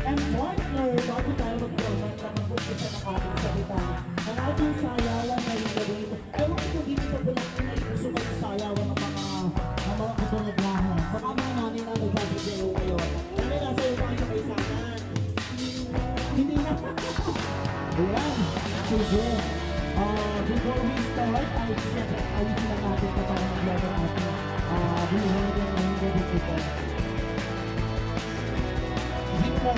And partner, bago tayo mag-program na mag-umpisa ng ating sabitan, ang ating sayawan na yung gawin. Ewan ko kung dito sa Bulacan ay gusto magsayawan ng mga kapanaglahan. Baka mga namin na nagsasayaw kayo. Kami nasa iyo pa sa kaisanan. Hindi na. Ayan. Sige. Before we start, ay siyempre ayusin lang natin ito para mag-laro natin buhay ng ngayong gabi ito. Victor,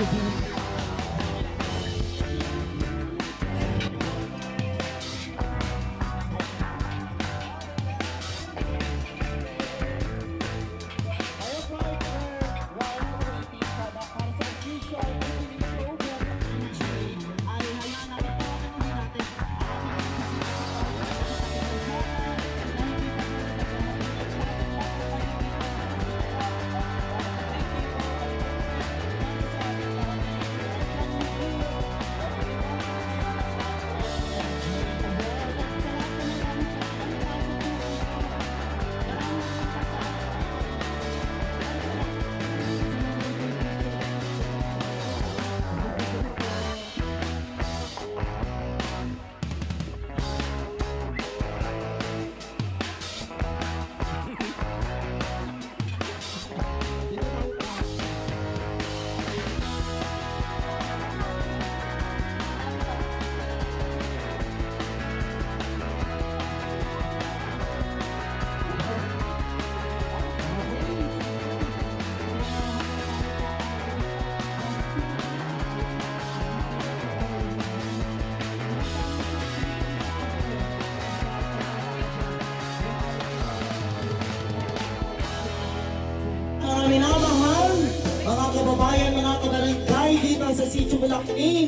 minamahal, mga kababayan, mga kabarangay dito sa Sitio Bulacan,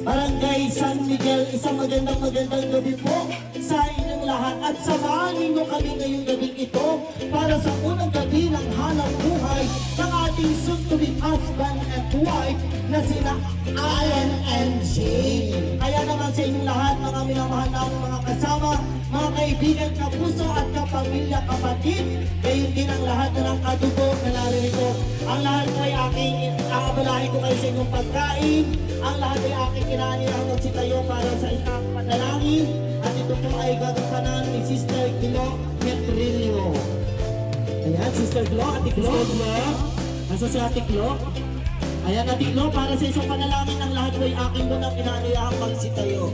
Barangay San Miguel, isang magandang gabi po sa inyong lahat at samahan ninyo kami ngayong gabing ito para sa unang gabi ng hanap buhay ng ating soon-to-be husband and wife na sina Allen and Jane. Kaya naman sa inyong lahat, mga minamahal naming mga kasama, mga kaibigan, kapuso at kapamilya, kapatid, gayon din ang lahat na ng kadugo na narito. Ang lahat ay aking aabalahin ko kayo sa inyong pagkain. Ang lahat ay aking kinanirang magsitayo para sa isang panalangin. At ito po ay gagampanan ni Sister Glo Metrillo. Ayan, Sister Glo, Ate Glo. Nasa si Ate Glo. Ayan, Ate Glo, para sa isang panalangin ng lahat ay aking munang kinanirang magsitayo.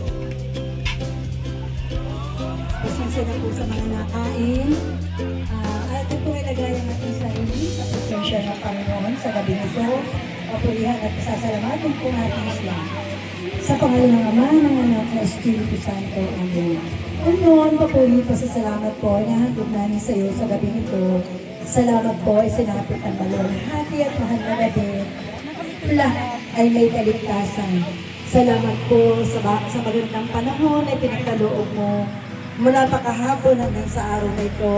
Pasensya na po sa mga nakain. At ito po ay lagayan natin sa sarili sa presensya ng Panginoon sa gabi nito. Papurihan at sasalamatin po natin Islam. Sa pangalan ng Ama, ng Anak, ng Espiritu Santo. Amen. Panginoon, papuri pa sa salamat po na handog namin sa iyo sa gabi nito. Salamat po ay sinapit ang balon. Hati at mahal na gabi. Lahat ay may kaligtasan. Salamat po sa magandang panahon ay pinagkaloob mo mula pa kahapon hanggang sa araw na ito.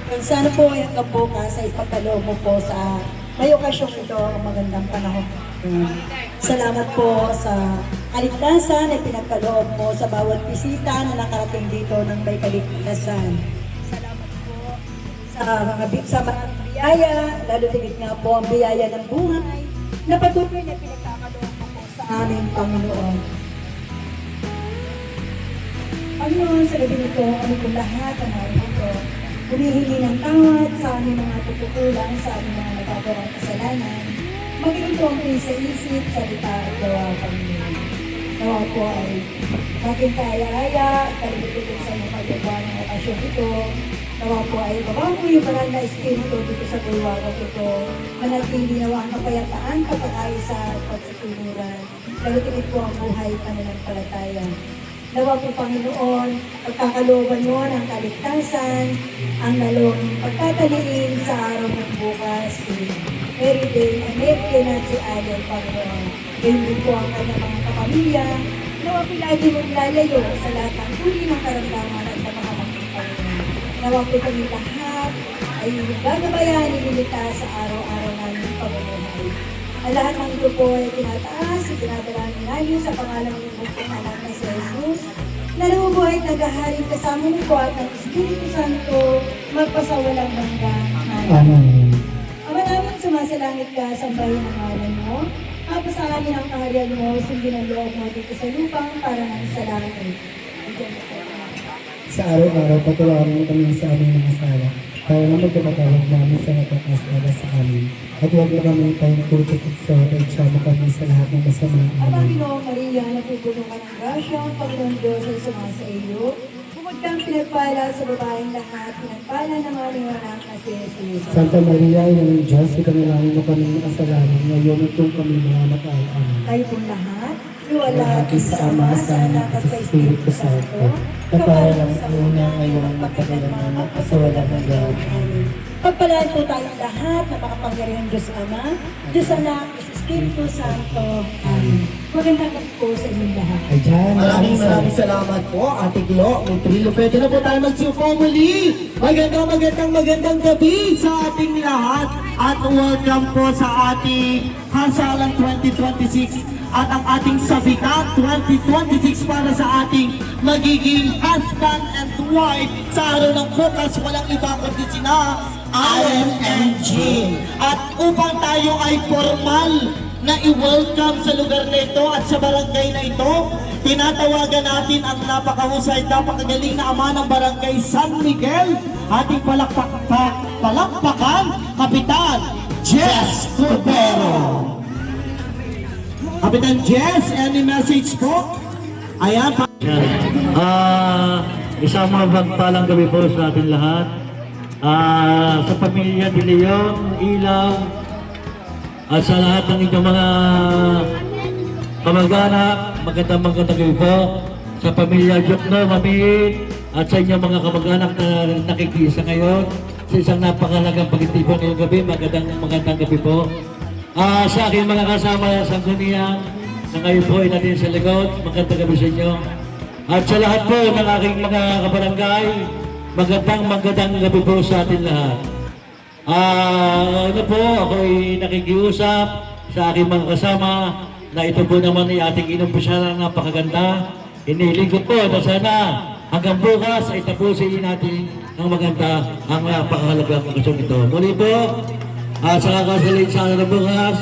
At sana po hanggang bukas ay pagkaloob mo po sa may okasyong ito ang magandang panahon. Salamat po sa kaligtasan ay pinagkaloob mo sa bawat bisita na nakarating dito ng may kaligtasan. Salamat po sa mga biyaya, lalo tigit nga po ang biyaya ng buhay na patuloy na pinagkakaloob mo po sa aming Panginoon. Panginoon, sa gabi nito, kami po lahat ang mga ito, humihingi ng tawad sa aming mga tutukulang, sa aming mga nagagawang kasalanan, maging po ang sa isip, salita at gawa, Panginoon. Nawa po ay maging kaaya-aya, kalimutin sa mga paggawa ng okasyon ito. Nawa po ay baba mo yung banal na espiritu dito sa bulwarang ito. Manatili nawa ang kapayapaan, kapag-ayos at pagsusunuran. Kalimutin po ang buhay pananampalataya. Nawa po, Panginoon, pagkakalooban mo ng kaligtasan, ang lalong pagtataliin sa araw ng bukas. Every day, American at si Adel, Panginoon. Ngayon din po ang kanyang mga kapamilya. Nawa po lagi mong lalayo sa lahat ng huli ng karamdaman at sa mga Panginoon. Nawa po kami lahat ay gagabayan, nililitas sa araw-araw namin pamumuhay. Ang lahat ng ito po ay tinataas, itinadalangin namin sa pangalan ng bukong anak na si Jesus, na nabubuhay at naghaharing kasama ni po at ng Espiritu Santo, magpasawalang hanggan. Amen. Ama namin, sumasalangit ka, sambahin ang ngalan mo, tapos sa amin ang kaharian mo, sundin ang loob mo dito sa lupang para ng sa langit. Sa araw-araw, patulungan mo kami sa aming mga sala, para na magkamatawag namin sa nakakasala sa amin. At huwag na kami tayong puso at sa mo kami sa lahat ng masama. Ang Panginoon Maria, napupuno ka ng grasya, ang Panginoon Diyos ay sumasa iyo. Bukod kang pinagpala sa babaeng lahat, pinagpala ng aming anak na si Jesus. Santa Maria, ina ng Diyos, ipanalangin mo kami ng kasalanan, ngayon at kung kami mga nakaalam. Kayo pong lahat, luwalhati sa Ama, sa Anak, at sa Espiritu Santo, kapalang sa una, ngayon, magpakailanman, at sa walang hanggan. Pagpalaan po tayong lahat na makapangyarihang Diyos Ama, Diyos Anak, Diyos Espiritu Santo. Amen. Magandang gabi po sa inyong lahat. Ayan, maraming salamat po, Ate Glo, Mutrilo. Pwede na po tayo magsiupo muli. Magandang gabi sa ating lahat. At welcome po sa ating Hansalang 2026 at ang ating Sabitan 2026 para sa ating magiging husband and wife sa araw ng bukas. Walang iba kundi sina Allen and Jean. At upang tayo ay formal na i-welcome sa lugar na ito at sa barangay na ito, tinatawagan natin ang napakahusay, napakagaling na ama ng barangay San Miguel, ating palakpakan, Kapitan Jess Cordero. Kapitan Jess, any message po? Ayan pa. Isang mapagpalang gabi po sa ating lahat. Sa pamilya de Leon, Ilaw, at sa lahat ng inyong mga kamag-anak, magandang gabi po. Sa pamilya Jokno, Mamit, at sa inyong mga kamag-anak na nakikisa ngayon, sa isang napakalagang pag-itipon ngayong gabi, magandang gabi po. Sa aking mga kasama sa Sangguniang, na ngayon po ay natin sa likod, magandang gabi sa inyo. At sa lahat po ng aking mga kabarangay, magandang gabi po sa atin lahat. Ano po, ako ay nakikiusap sa aking mga kasama na ito po naman ay ating inumpisahan ng napakaganda. Inihiling ko po na sana hanggang bukas ay tapusin natin ng maganda ang napakahalagang okasyon ito. Muli po, sa kakasalit sa araw ng bukas,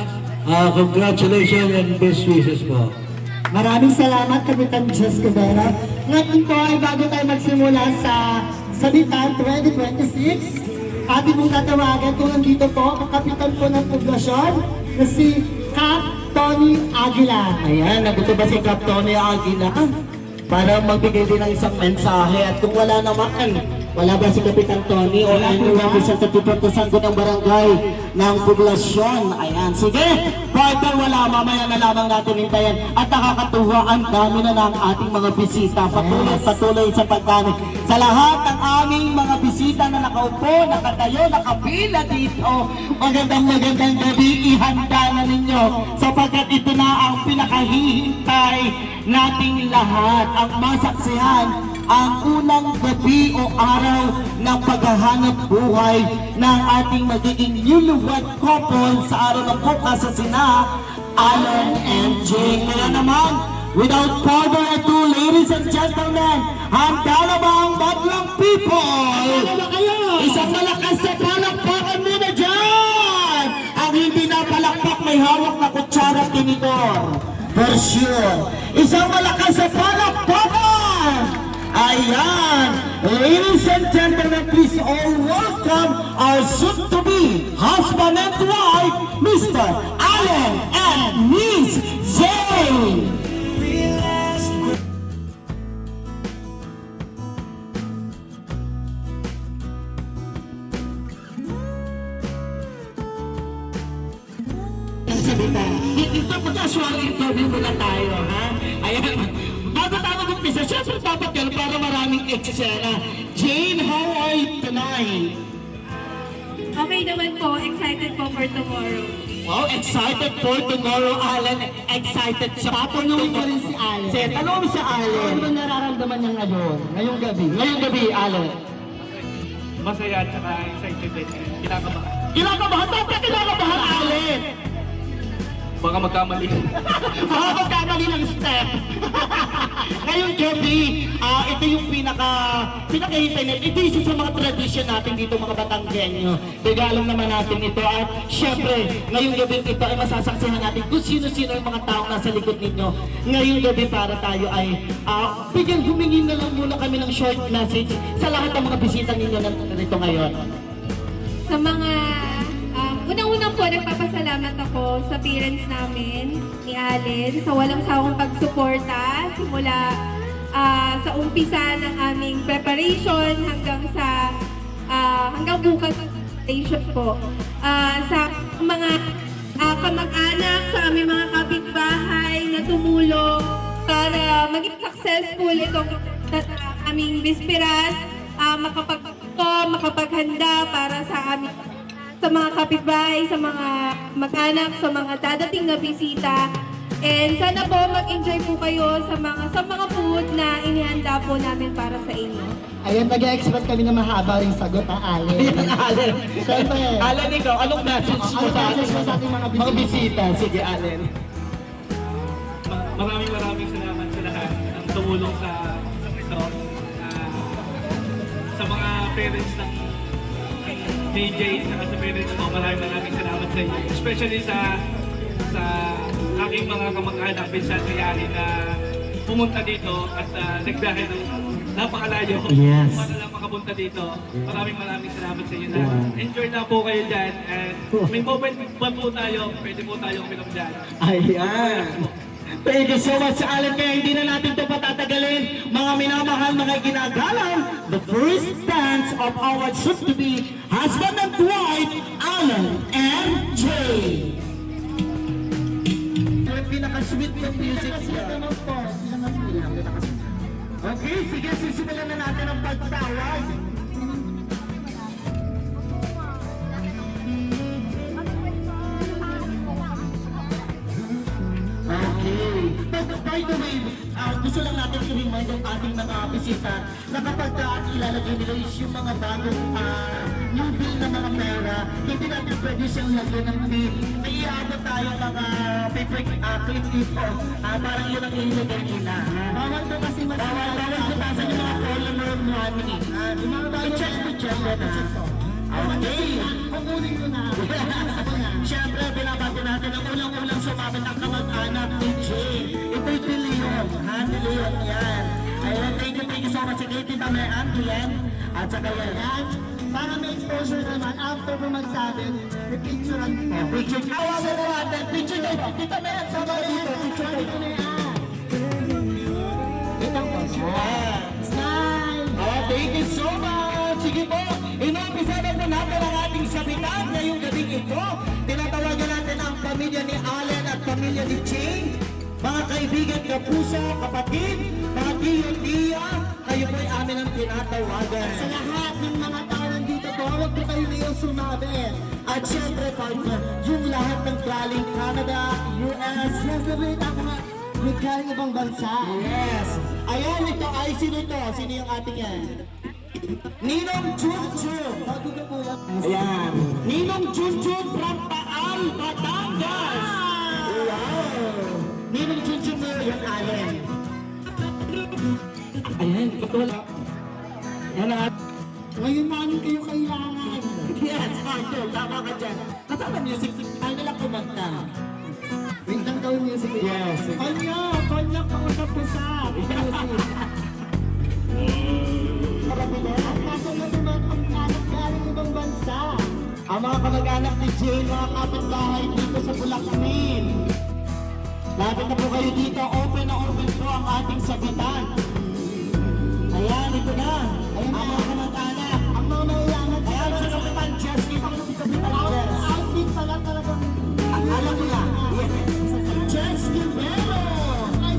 congratulations and best wishes po. Maraming salamat, Kapitan Jess Cordero. Ngayon po ay bago tayo magsimula sa Sabitan 2026, ating mong tatawagan kung nandito po ang kapitan po ng poblasyon na si Cap Tony Aguila. Ayan, nandito ba si Cap Tony Aguila? Para magbigay din ng isang mensahe at kung wala naman, Wala ba si Kapitan Tony o ano representative ng sanggol ng barangay ng poblasyon? Ayan, sige. Partner, wala. Mamaya na lamang natin hintayin. At nakakatuwa, ang dami na ng ating mga bisita. Patuloy sa pagdami. Sa lahat ng aming mga bisita na nakaupo, nakatayo, nakapila dito, magandang gabi, ihanda na ninyo. Sapagkat ito na ang pinakahihintay nating lahat. Ang masaksihan, ang unang gabi o araw ng paghahanap buhay ng ating magiging newlywed couple sa araw ng bukas sa sina Alan and Jane. Kaya naman, without further ado, ladies and gentlemen, handa na ba ang Madlang people? Isang malakas sa palakpakan muna dyan! Ang hindi na palakpak may hawak na kutsara at tinidor. For sure. Isang malakas sa palakpakan! Ayan! Ladies and gentlemen, please all welcome our soon-to-be husband and wife, Mr. Allen and Miss Jane! Ito pagkasual interview muna tayo, ha? Ayan. Bago tayo mag-umpisa, syempre dapat yan para maraming eksena. Jane, how are you tonight? Okay naman po, excited po for tomorrow. Wow, excited for tomorrow, Alan. Excited siya. Tatanungin ko rin si Alan. Sige, tanong mo si Alan. Ano nararamdaman niya ngayon? Ngayong gabi? Ngayong gabi, Alan. Masaya at saka excited din. Kinakabahan. Kinakabahan? Bakit kinakabahan, Alan? Baka magkamali. Baka magkamali ng step. Ngayong gabi, ito yung pinakahintay natin. Ito isa sa mga tradisyon natin dito mga Batanggenyo. Regalong naman natin ito. At syempre, ngayong gabi ito ay masasaksihan natin kung sino-sino yung mga taong nasa likod ninyo. Ngayong gabi para tayo ay bigyan humingin na lang muna kami ng short message sa lahat ng mga bisita ninyo narito ngayon. Sa mga, unang-unang po, nagpapasalamat ako sa parents namin, ni Allen, sa walang sawang pagsuporta, simula sa umpisa ng aming preparation hanggang bukas preparation po. Sa mga kamag-anak, sa aming mga kapitbahay na tumulong para maging successful itong aming bisperas, makapaghanda para sa aming sa mga kapitbahay, sa mga mag-anak, sa mga dadating na bisita. And sana po mag-enjoy po kayo sa mga food na inihanda po namin para sa inyo. Ayan, nag-expect kami na mahaba ring sagot ang Allen. Allen. Siyempre. Alan, ikaw, anong message mo sa ating mga bisita? Sige, Allen. Maraming salamat sa lahat ang tumulong sa ito. Sa mga parents ng JJ at sa parents mo, maraming salamat sa inyo. Especially sa aking mga kamag-anak, Vincent Riali, na pumunta dito at nagbiyahe ng napakalayo. Yes. Para lang makapunta dito. Maraming salamat sa inyo na. Enjoy na po kayo dyan. And may moment pa po tayo, pwede po tayong uminom dyan. Ayan. Thank you so much, Alan. Kaya hindi na natin ito patatagalin. Mga minamahal, mga ginagalang, the first dance of our soon-to-be husband and wife, Alan and Jay. Pinaka-sweet yung music siya. Okay, sige, sisimulan na natin ang pagtawag. Okay. By the way, gusto lang natin i-remind ang ating mga bisita na kapag ilalagay nila is yung mga bagong new bill na mga pera, hindi natin pwede siyang lagyan ng bill. May iabot tayo mga paper clip dito. Parang yun ang ilagay nila. Bawal po kasi mas bawal butasan yung mga polymer money. I-check na. Okay. Kukunin ko na. Siyempre, binabati natin ang ulang-ulang sumabit ang kamag-anak ni Jay. Ito'y Leon. Leon yan. Ayan, thank you so much. Sige, Tita Mean, yan. At saka yan. Para may exposure naman, after mo magsabi, picturean ko. Picture. Awasan na natin. Picture na. Tita Mean, sama dito. Picture na yan. Ito ko. Smile. Oh, thank you so much. sige po, inumpisa na po natin ang ating sabitan ngayong gabing ito. Tinatawagan natin ang pamilya ni Allen at pamilya ni Jane. Mga kaibigan, kapuso, kapatid, mga tiyo-tiya, kayo po'y amin ang tinatawagan. Sa lahat ng mga tao nandito po, huwag po kayo ngayon sumabit. At syempre, partner, yung lahat ng galing Canada, US, yes, nabit ako nga, may galing ibang bansa. Yes. Ayan, ito ay sino ito? Sino yung ating yan? Ninong Junjun. Bago ka po yan. Ayan. Ninong Junjun from Taal, Batangas. Wow. Ninong Junjun mo yung Allen. Ayan, ito lang. Yan ang ngayon namin kayo kailangan. Yes, Michael, tama ka dyan. Kasama music, ay nila kumanta. Bintang gawin music. Yes. Kanya, kausap-usap. Music. At nasa na naman ang anak galing ibang bansa. Ang mga kamag-anak ni Jane, mga kapitbahay dito sa Bulacmin. Lapit na po kayo dito, open na open po ang ating sabitan. Ayan, ito na. Ayan ang mga kamag-anak. Ang mga mayayaman. Ayan, si Kapitan Jess. Ito ko si Kapitan Jess. Outfit pala talagang. Alam mo na. Jess Guimero. Ay,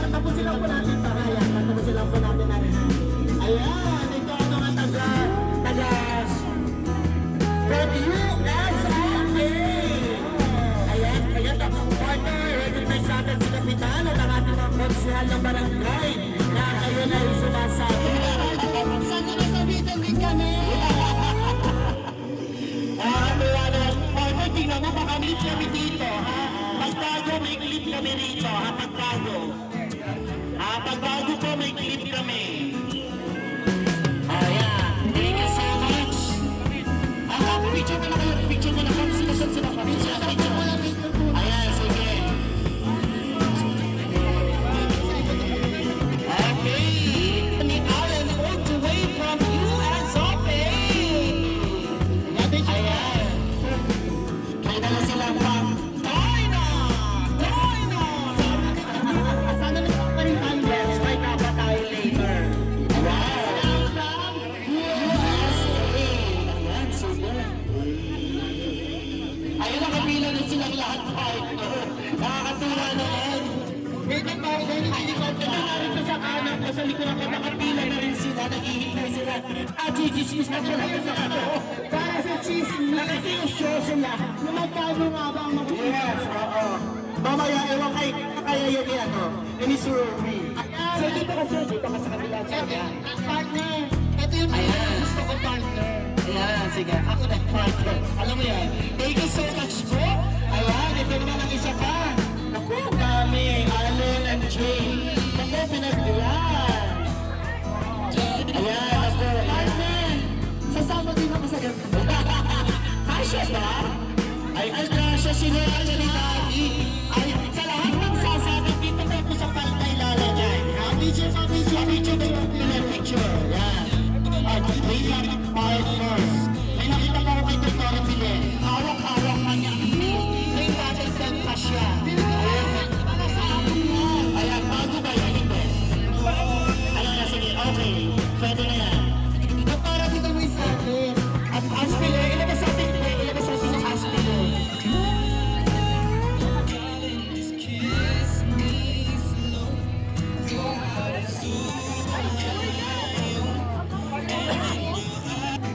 tapusin lang po natin para. Ayan, tapusin lang po natin na rin. Ayan, ito ang mga tagas. From USA. Ayan, kaya tapos partner. Recognize natin si Kapitan at ang ating mga konsehal ng barangay na kayo na yung sumasabi. Saan ka nasabitan din kami? Partner, tingnan mo baka may clip kami dito, ha? Pagbago, may clip kami rito, ha? Pagbago. Pagbago po, may clip kami. Ayan. Thank you so much. Picture mo na kayo. Picture mo na kayo. Sila pa. Picture mo na. Ayan, sige. Okay. Ni Allen all the way from US Open. Ayan. Kaya na sila pang China! Sana naman pa rin tayo. Yes, may kapa tayo later. Ayun, nakapila na silang lahat partner. Nakakatuwa naman. Ganyan ba? Ganyan helicopter na narito sa kanan ko. Sa likuran ko nakapila na rin sila. Naghihintay sila. Chismis na sila sa ano. Para sa chismis. Nakikishow sila. Magkano nga ba ang mga yes, oo. Mamaya, ewan kaya yun yan, no? Ini survey. So, dito ka sa kabila. Partner. Ito yung gusto ko, partner. Ayan, sige. Ako na, partner. Alam mo yan. Thank you so much po. Ayan, ito naman ang isa pa. Naku, dami. Allen and Jane. Naku, pinagbilan. Ayan, ako. Partner, sasama din ako sa gabi. Kasya ba? Ay, kasya sila actually, Daddy. Ay, sa lahat ng sasabit dito na po sa pantay lalagay. Picture. Yan. William Partners. May nakita ko kay Dr. Pile. Hawak-hawak man niya. May batay pa siya. Ayan, bago ba yan? Hindi. Ayan na, sige. Okay. Pwede na yan. Para dito mo isa. At Aspilo, ilabas sa atin ng Aspilo.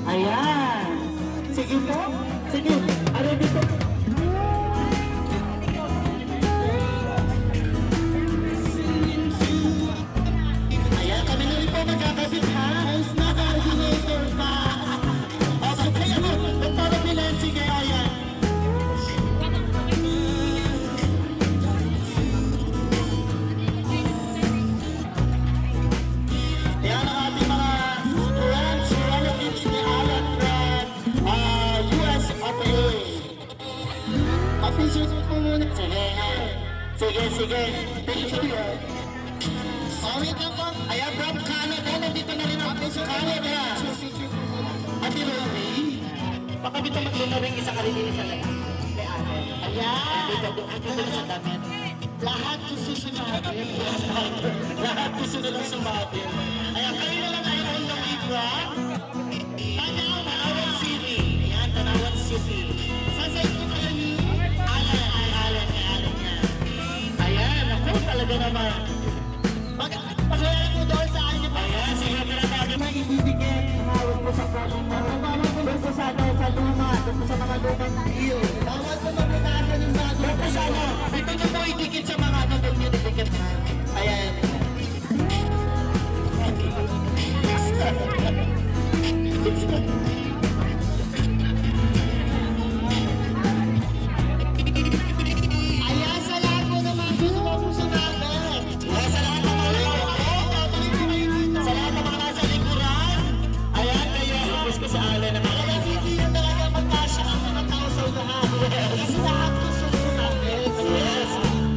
Ayan. Sige po. Sige. Ano dito? Ayan. Kami na rin po magkakasip ha. Ayos na coordinator pa. Okay. Kaya mo. Magpapag bilan. Sige. Ayan. Ayan ang ating mga friends, relatives ni Alan from US OPA. Appreciate po muna. Sige. Picture yun. Wait lang po. Ayan, from Canada. Nandito na rin ako sa Canada. Ate Rory. Baka dito maglunawing isa ka rin sa lahat. Ayan. Dito sa damit. Lahat gusto sumabit. Lahat gusto nilang sumabit. Ayan, kayo na lang ay on the way, bro. Ayan, sa lahat po ng mga gusto mong sumabit. Ayan, sa lahat ng mga sa lahat ng mga nasa likuran. Ayan, kayo, gusto ko sa alin na mga hindi na talaga magkasya ang mga tao sa unahan. Kasi lahat gusto sumabit. Yes.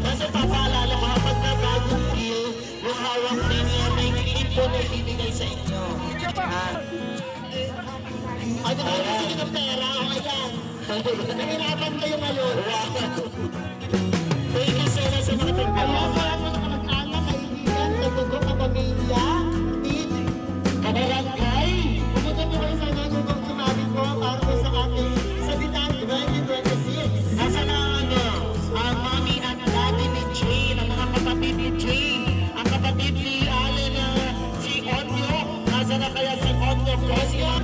Kasi papaalala ko kapag nabagong deal, yung hawak ninyo may info na ibibigay sa inyo. Ay, di ba kasi ng pera? Ayan. Nahirapan kayo ngayon. Thank you so much sa mga tingkala. Sa lahat ng mga anak, kaibigan, katugo, kapamilya, team, kabarangay. Pumunta niyo kayo sa mga lubang sumabi ko para po sa ating Sabitan 2026. Nasa na ang mami at daddy ni Jane, ang mga kapatid ni Jane, ang kapatid ni Allen, si Onyo. Nasa na kaya si Onyo Kosyo?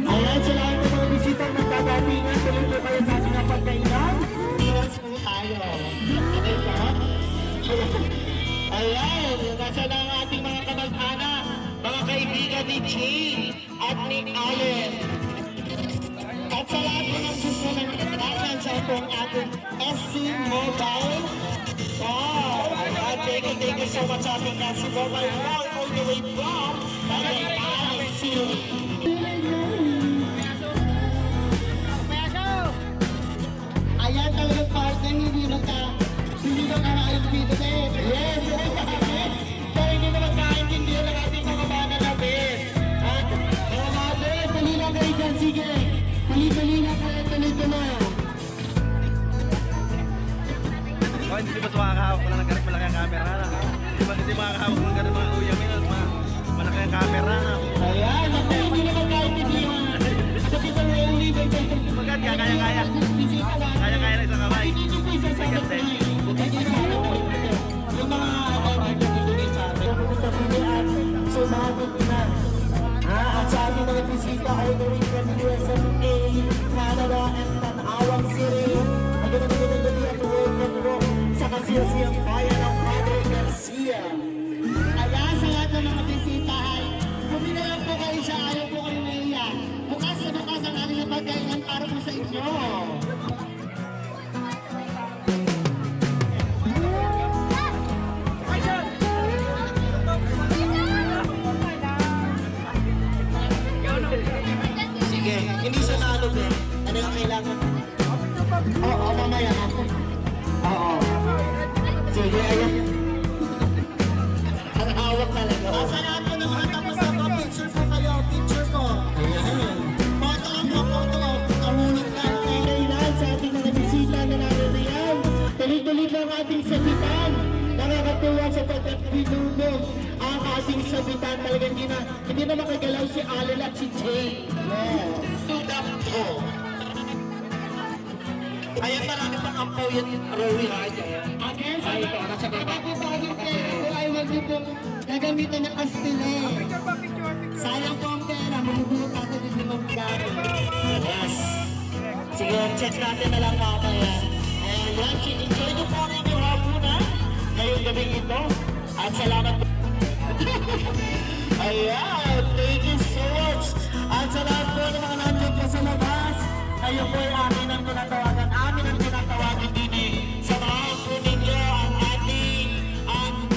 Ayan, sa lahat ng mga bisitang magbabatingan, tuloy po kayo sa ating pagkainan. Iwas po tayo. Okay po? Ayan, nasa na ang ating mga kamag-anak, mga kaibigan ni Jane at ni Allen. At sa lahat po ng gusto ng kailangan sa itong ating SC Mobile. Wow! Ayan, thank you so much sa ating SC Mobile Mall all the way from Tagaytay City. Ayan talagang partner, hindi magkakaayos dito din. Yes, pero hindi na magkakaintindihan ng ating mga mananabit. Mga mother, tuloy lang kayo dyan, sige. Tuloy lang kayo, tuloy. Oh, hindi ba makakahawak pala ng ganit malaki ang camera na? Hindi makakahawak ng ganit mga uyang yun, malaki ang camera na. Ayan, ako hindi na magkakaintindihan. Sabi ko na yung libre kayo. Magkat kaya-kaya. Kaya-kaya na isang kamay. Hindi nyo po isasabot na yun. Yung mga nagtutulong sa atin. Pumunta po niya at sumabot na. At sa ating mga bisita all the way from USA, Canada, and Tanawang City. Ang ganun-ganun gabi at welcome po sa kasiyasiyang bayan ng Padre Garcia. Kaya sa lahat ng mga bisita ay bumili lang po kayo siya, ayaw po kayo naiyak. Bukas na bukas ang ating pagkainan para po sa inyo. Sige, hindi siya nalog eh. Ano yung kailangan? Oo, mamaya ako. Oo. Sige, ayan. Ang hawak talaga. Sa lahat po ng mga tapos na po, picture po kayo, picture po. Ayan. Photo lang po, photo lang. Kamulit lang. Kailangan sa ating mga bisita na naririyan. Tuloy-tuloy lang ating sabitan. Nakakatuwa sa pagkakabinubog ang ating sabitan. Talagang hindi na makagalaw si Allen at si Jay. Yes. Tudapto. Ayan, marami pang ampaw yan, Rory. Again, sa bagong pera, ay wag niyo pong gagamitan ng kastile. Sayang po ang pera, mamubulot natin din limang gamit. Yes. Sige, check natin na lang mamaya. Ayan, enjoy niyo po ang inyong hapunan ngayong gabing ito. At salamat po. Ayan, thank you so much. At sa lahat po ng mga nandiyan po sa labas, kayo po ay amin ang tinatawagan. Amin ang tinatawagan din eh. Samahan po ninyo ang ating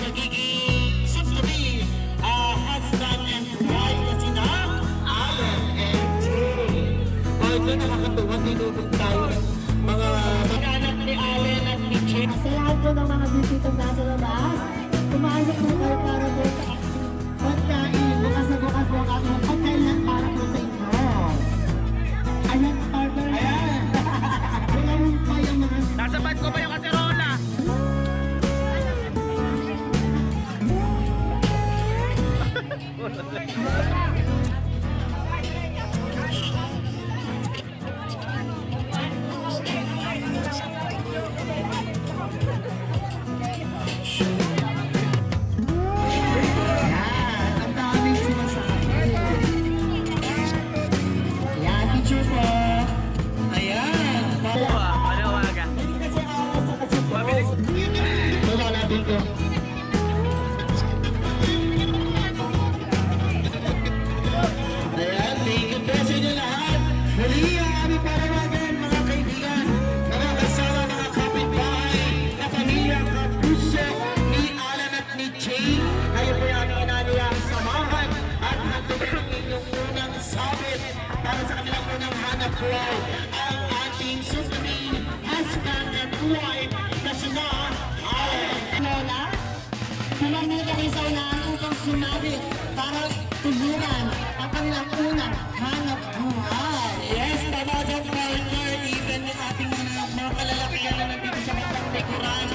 nagiging soon-to-be husband and wife na sina Allen and Jay. O ito nakakatuwa, tinubog tayo ng mga anak ni Allen at ni Jay. Sa lahat po ng mga bisitang nasa labas, pumasok po kayo para po sa pagkain. Bukas na bukas po ang aking pagkainan para po sa inyo. Ayan, partner. Ayan. Wala mo pa yung mga... Nasa bad ko ba yung kaserola? Ang daming sinasabi. Ayan, picture po. Ayan. Ano umaga? Hindi kasi aras sa kasi po. Wala natin ko. buhay ang ating supreme husband and wife na sina Allen. Lola, tumamig kami sa unahan upang sumabit para tuburan ang kanilang unang hanap buhay. Yes, tama dyan, partner. Even yung ating mga kalalakihan na nandito sa batang likuran.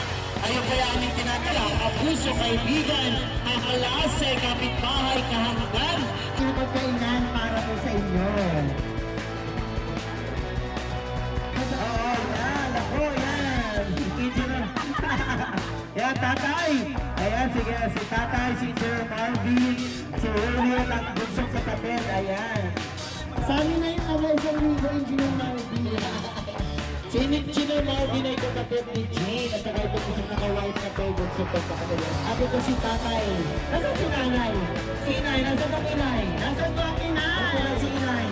Ayun kaya aming tinatala, abuso, kaibigan, kakalase, kapitbahay, kahanggan. Ang pagkainan para po sa inyo. Oo, yan, ako, yan. Hindi na. Yan, tatay. Ayan, sige, si tatay, si Sir Marvin, si Juliet, at bunsong sa tapet. Ayan. Sabi na yung abay sa libo, Engineer Marvin. Si Engineer Marvin ay kakapit ni Jane at saka ito po sa naka-white na to, bunsong pagkakadala. At ito si tatay. Nasaan si nanay? Si inay, nasaan ang inay? Nasaan ba ang inay? Nasaan si inay?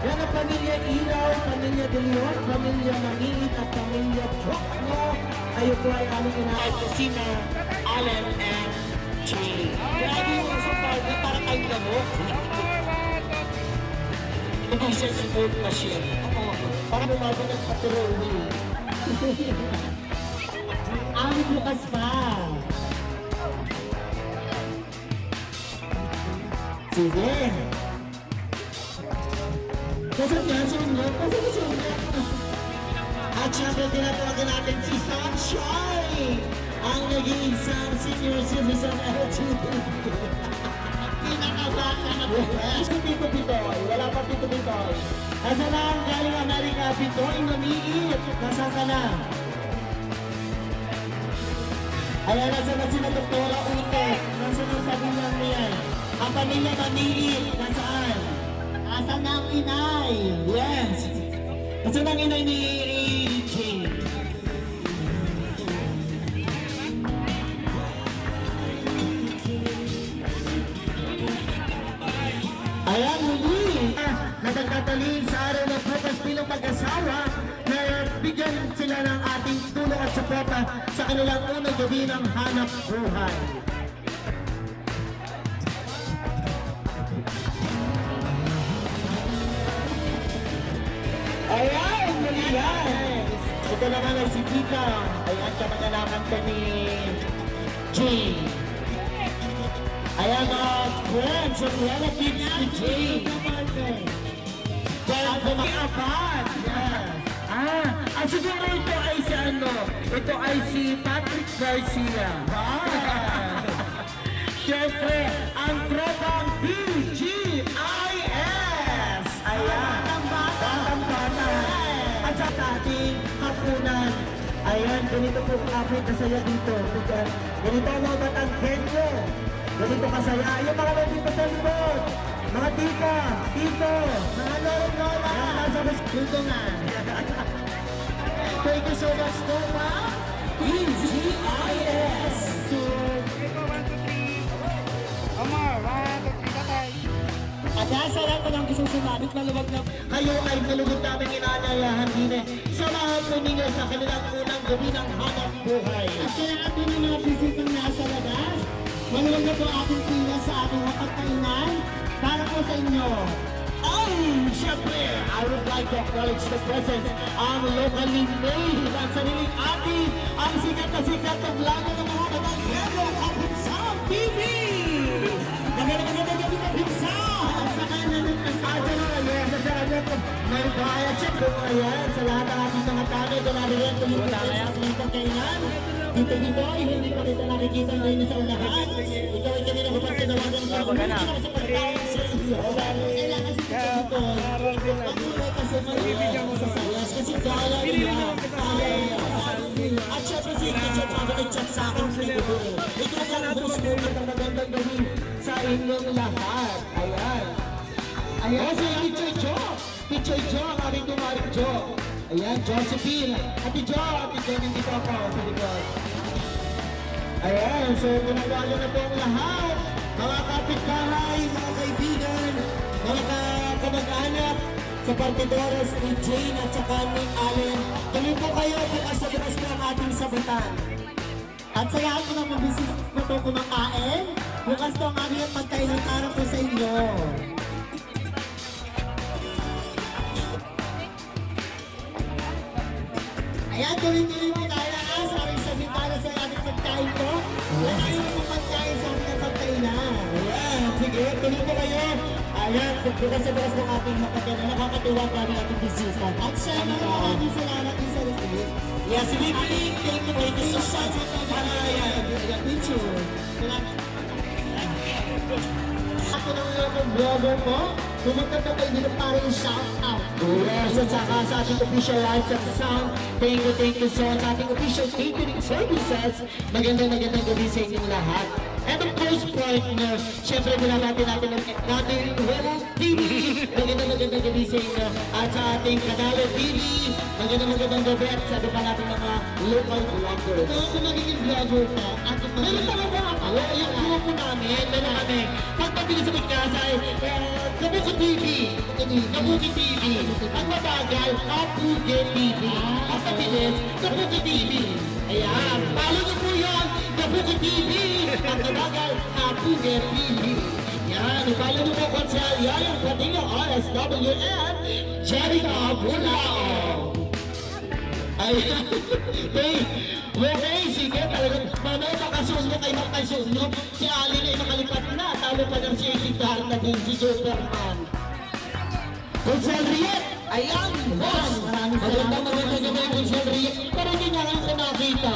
Yan ang pamilya Ilaw, pamilya De Leon, pamilya Mamiit at pamilya Chokno. Kayo po ay aming inaayos ko sina Allen and Jane. Grabe yung sa party para kayong lamok. Hindi siya si old machine. Para bumago ng patroli. Aming bukas pa. Sige. Kasap yan sa inyo. Kasap sa inyo. At syempre tinatawagan natin si Sunshine, ang nag-iisang senior citizen LGB. Pinakabata na po. Si Tito Pitoy. Wala pa Tito Pitoy. Nasa na ang galing Amerika? Pitoy, namiit. Nasa ka na? Ayan, nasa na sila Doktora Ute. Nasa na sabi lang niyan. Ang pamilya Mamiit. Nasaan? Asan na ang inay? Yes. Nasaan ang inay ni Jane? Ayan, muli. Nagkataling sa araw ng bukas bilang mag-asawa na bigyan sila ng ating tulong at suporta sa kanilang unang gabi ng hanap buhay. Ayan, muli yan. Ito naman ay si Tita. Ayan, kamag-anakan ka ni Jane. Ayan, mga friends and relatives ni Jane. Kaya kumakapat. Yes. Siguro ito ay si ano? Ito ay si Patrick Garcia. Siyempre, ang tropang BGIS. Ayan. Batang bata. At sa ating hapunan. Ayan, ganito po kapit kasaya dito. Ganito ang mga batang genyo. Ganito kasaya. Yung mga dito sa likod. Mga tita, tito, mga lolo-lola. Ayan, nasa mas dito nga. Thank you so much, Toma. BGIS. Omar, 1, 2, 3, tatay. At sa lahat ng gusto sumabit, maluwag na kayo ay malugod namin inaalalahan din eh. Samahan po ninyo sa kanilang unang gabi ng hanap buhay. At sa lahat din ng mga bisitang nasa labas, maluwag na po ating pila sa ating mapagkainan para po sa inyo. Siyempre, I would like to acknowledge the presence ang locally made at sariling ating ang sikat na vlog ng mga kabagyero, Kapinsang TV! Magandang gabi Kapinsang! At sa kanan ng may bayad siya po ayan sa lahat ng ating mga tagay doon natin yan tumulong sa ating pagkainan dito hindi pa kita nakikita rin sa unahan ikaw ay kanina kapag tinawagan sa pagkainan sa pagkainan sa iyo kailangan si Tito Pagkulay kasi malimit sa sayas kasi kaya niya at syempre si Kitchen mag-chat sa akin ito ang magandang gawin sa inyong lahat ayan ayan si Teacher Joe Teacher Joe, ang aming tumarik Joe. Ayan, Josephine. Ate Joe, nandito ako sa likod. Ayan, so pinagawa na po ang lahat. Mga kapitbahay, mga kaibigan, mga kamag-anak, sa partidores ni Jane at saka ni Allen. Tuloy po kayo bukas sa bukas ng ating sabutan. At sa lahat po ng mabisis na po kumakain, bukas po ang aming pagkainan para po sa inyo. tuloy-tuloy po tayo sa aming sabitala sa ating pagkain po. Wala yung mga pagkain sa aming pagkain na. Ayan, sige, tuloy po kayo. Ayan, bukas sa bukas ng ating mapagyan na nakakatuwa pa rin ating bisita. At siya, maraming salamat din sa review. Yes, we believe, thank you so much. Ayan, picture. Ako ng mga vlogger po, pumunta na kayo dito para yung shout out. Yes, at saka sa ating official lights at sound, thank you so much sa ating official catering services. Magandang gabi sa inyong lahat. And of course, partner, syempre binabati natin ang ating Web TV. Magandang gabi sa inyo. At sa ating Kanalo TV, magandang gabi at sa iba natin mga local vloggers. So, kung magiging vlogger ka, at meron talaga ako, yung grupo namin, meron kami, pagpabilis sa pagkasa ay Kabuki TV. Kabuki TV. Ang mabagal, Kabuki TV. Ang pabilis, Kabuki TV. Ayan, follow niyo po yan, Kabuki TV. Ang mabagal, Kabuki TV. Yan, follow niyo po kung sa Yayang Patinga RSWN, Jerica Bulao. Ayan, okay, sige, talagang mamaya makasuos mo kay makasuos mo. Si Alin ay makalipat na, talo pa ng siya naging si Superman. Consel Riet! Ayan, boss! Magandang gabi, Consel Riet. Pero hindi niya lang ko nakita.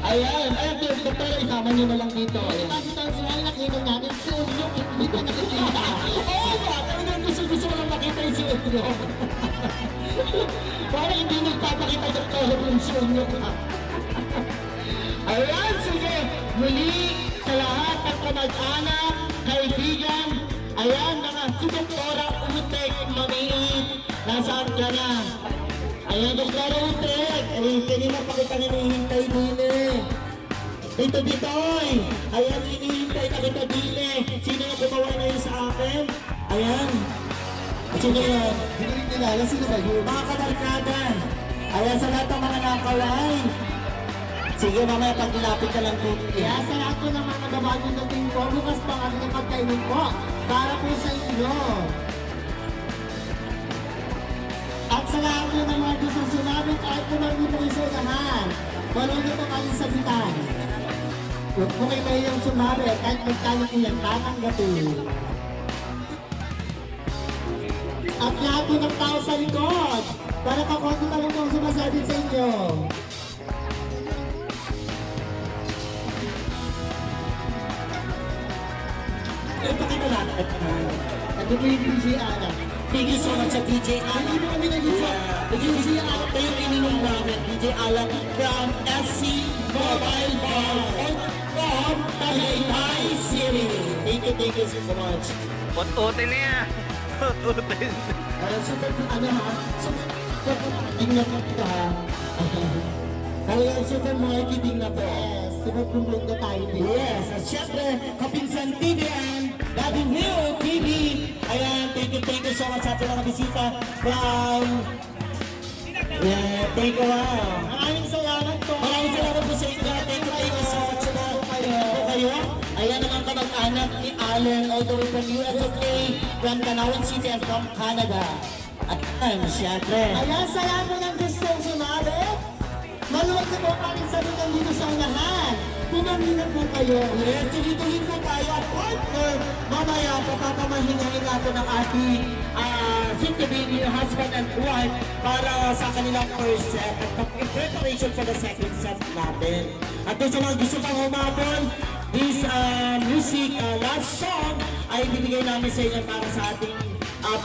Ayan, doktor, isama niyo na lang dito. Kasi tayo sila, nakita natin si Unyok, hindi ko nakikita. Oo ba, talagang gusto mo lang makita yung si Unyok. Para hindi nagpapakita ng tulog yung si Unyok. Ayan, sige, muli sa lahat ng kamag-anak, kaibigan, ayan, mga si Doktora Utek, Mamiit, nasaan ka na? Ayan, Doktora Utek, ay kanina pa kita hinihintay din eh. Dito, Bitoy, ayan, hinihintay na kita din eh. Sino yung gumawa ngayon sa akin? Ayan. Sino yun? Hindi rin nilala, sino ba yun? Mga kabarkada, ayan sa lahat ng mga nakaway. Sige, mamaya paglapit ka lang po. Kaya sa lahat po ng mga babago na tingin ko, bukas pa kami ng pagkainin po para po sa inyo. At sa lahat po ng mga gusto sumabit, kahit po nandito kayo sa unahan, walang nyo po kayong sabitan. Kung may mayroong sumabit, kahit magkano po yan, tatanggapin. At lahat po ng tao sa likod, para kakonti na lang po ang sumasabi sa inyo. Ito ka na lang. Ito po yung DJ Alam. Thank you so much sa DJ Alam. Hindi mo kami nag-isa. DJ Alam pa yung ininom namin. DJ Alam from SC Mobile Bar from Tagaytay City. Thank you so much. Pot-otin na yan. Pot-otin. Super, ano ha? Tingnan mo ito ha. Kaya super marketing na po. Yes, super promote na tayo din. Yes, at syempre, Kapinsan TV and Daddy Will TV. Ayan, thank you so much sa ating mga bisita from... Yeah, thank you, wow. Maraming salamat po. Maraming salamat po sa inyo. Thank you so much sa mga kayo. Ayan naman kamag-anak ni Allen, all the way from USA, from Tanawan City and from Canada. At syempre. Ayan, salamat ng gustong sumabit. Maluwag na po kami sa lugan dito sa unahan. Tumami na po kayo. Yes, tuloy-tuloy po tayo. Partner, mamaya papapamahingahin natin ang ating soon-to-be husband and wife para sa kanilang first set at in preparation for the second set natin. At doon sa mga gusto pang humabol, this music, last song, ay bibigay namin sa inyo para sa ating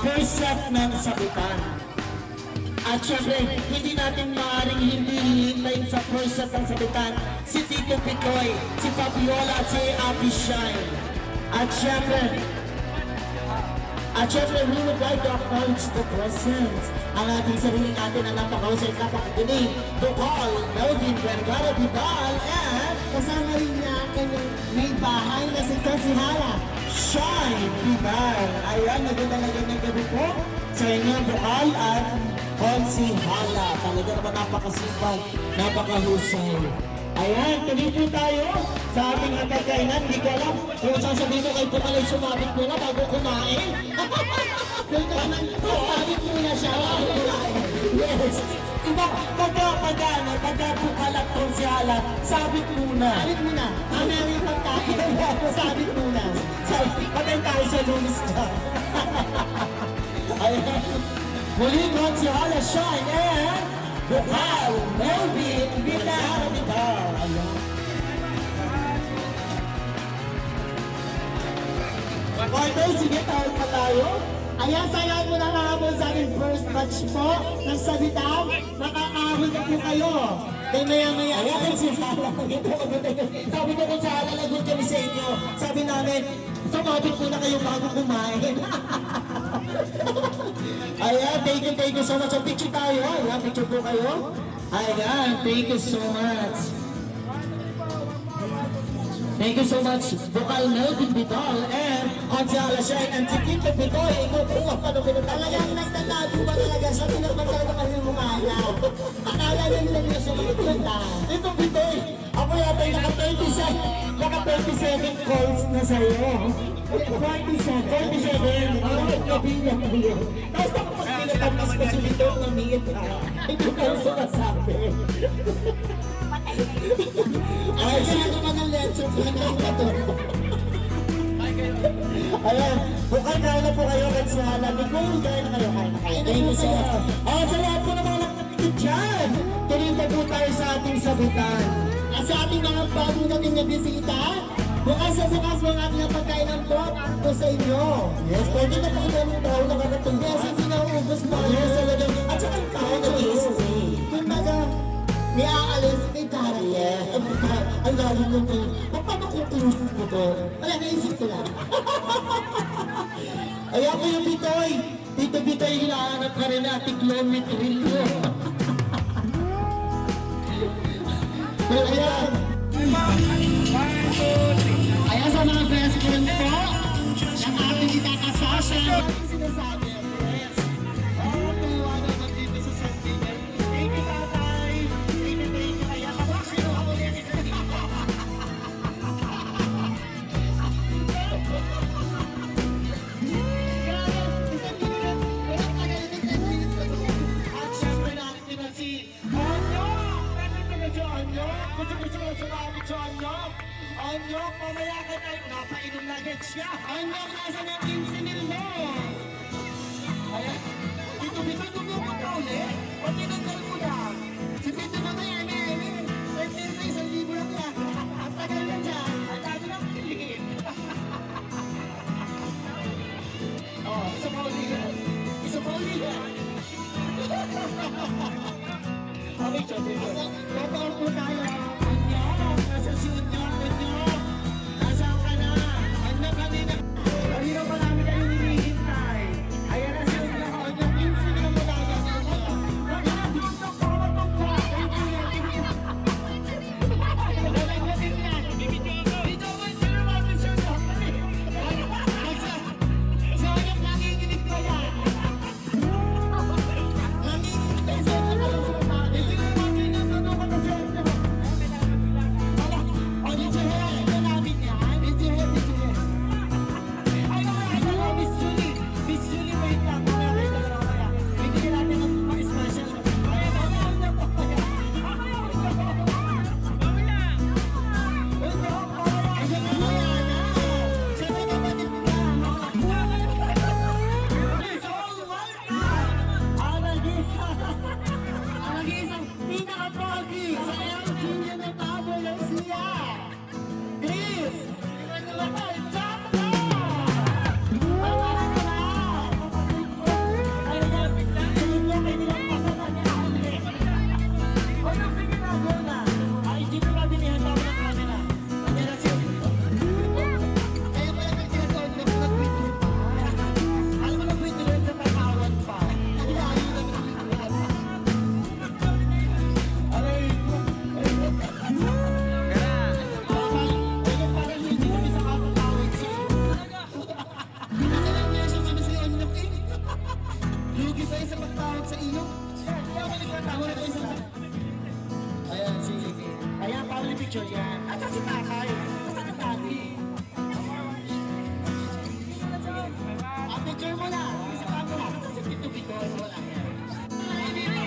first set ng sabutan. At syempre, hindi natin maaaring hindi hihintayin sa first set ng sabitan si Tito Pitoy, si Fabiola at si Abby Shine. At syempre, we would like to acknowledge the presence ang ating sarili natin na napakausay kapakadinig, Dokal, Melvin Vergara Vidal, and kasama rin niya ang kanyang may bahay na si Hala, Shine Vidal. Ayan, magandang gabi po sa inyo, Dokal at Konsi Hala. Talaga naman napakasipag, napakahusay. Ayan, tuloy po tayo sa ating pagkainan. Hindi ko alam kung sasabihin ko kayo po kalay sumabit muna bago kumain. Kaya naman, sumabit muna siya bago kumain. Yes. Iba, pagkapukalak tong si Hala, sabit muna. Sabit muna. Ano yung pagkain? Sabit muna. Patay tayo sa lunis ka. Ayan. Muli ko si Hala Shine and Bukal, Melvin, Villar. Ayan. Okay, sige, tawag pa tayo. Ayan, sayang mo na nahabol sa aking first match po ng Sabitan. Nakakahabol na po kayo. Then maya-maya, ayan si Hala. Sabi ko kung sa Hala, lagot kami sa inyo. Sabi namin, sumabit po na kayo bago kumain. Ayan, thank you so much. So, picture tayo. Ayan, picture po kayo. Ayan, thank you so much. Thank you so much, Bukal Melvin Vidal and Gonzalo Shine and si Tito Picoy. Ikaw po nga paano talagang nagtatago ba talaga sa pinagpagkano kami mumala? Akala na nila nila siya magpunta. Tito Picoy, ako yata yung naka 37 calls na sa'yo. 47. Kabilang mo yun. Tapos kapag pinatapos ko si Vito ng mingit ha, hindi ka yung sumasabi. Ay, kaya naman ang lecture ko na ito. Ayan, bukal kaya na po kayo at sa Nicole, kaya na kayo. Thank you so much. Sa lahat po ng mga nakapitid dyan, tuloy po tayo sa ating sabutan. At sa ating mga bago natin na bisita, bukas mga ating pagkain ng po sa inyo. Yes, pwede na po ito ng tao nakakatong. Yes, hindi na ubos mo. Yes, talaga. At saka ang tao na easy. Kumbaga, may aalis, may tara. Yes, ang galing mo po. Paano kung tulusok mo to? Wala, naisip ko lang. Ayan ko yung Bitoy. Tito Bitoy, hinahanap ka rin na tiklometrilyo. Pero ayan. Ayan sa mga best friend po, ng ating itakasasya. Ang sinasabi, yes. Tuwa naman dito sa San Miguel. Thank you, tatay. Thank you. Kaya kapag ako ulit. At syempre natin na si Onyok! Nandito na si Onyok! Gusto ko sumabit si Onyok! Onyok, mamaya ka tayo! Napainom na agad siya! Onyok, nasan ang 15 mil mo? Ayan! Dito, tumutok ka ulit! Pati nagdal mo lang! Si Tito na yan eh! Pwede na 1,000 lang yan! Ang tagal na dyan! Ang dami lang kiligin! Oh, isa pa ulit! Isa pa ulit! Okay, sabi ko. Totoo po tayo. Onyok! Nasa si Onyok! Nasaan ka na? Ano kanina? Kanina pa namin kayo hinihintay. Ayan na si Onyok. Onyok, pinsin na mo tayo. Nagkakasundok po ako itong buhay. Nalaglatin yan. Dito ko yung sinumabit si Onyok. Si Onyok, nanginginig ko yan. Picture yan. At sa si tatay. At sa tatay. Picture mo na. Isa pa mo na. At sa si Tito Bitoy. Wala yan.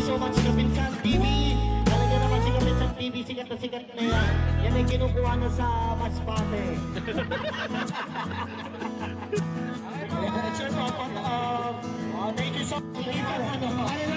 so much, Kapinsan TV. Talaga naman si Kapinsan TV, sikat na sikat na yan. Yan ay kinukuha na sa Masbate. It's your papa. Thank you so much.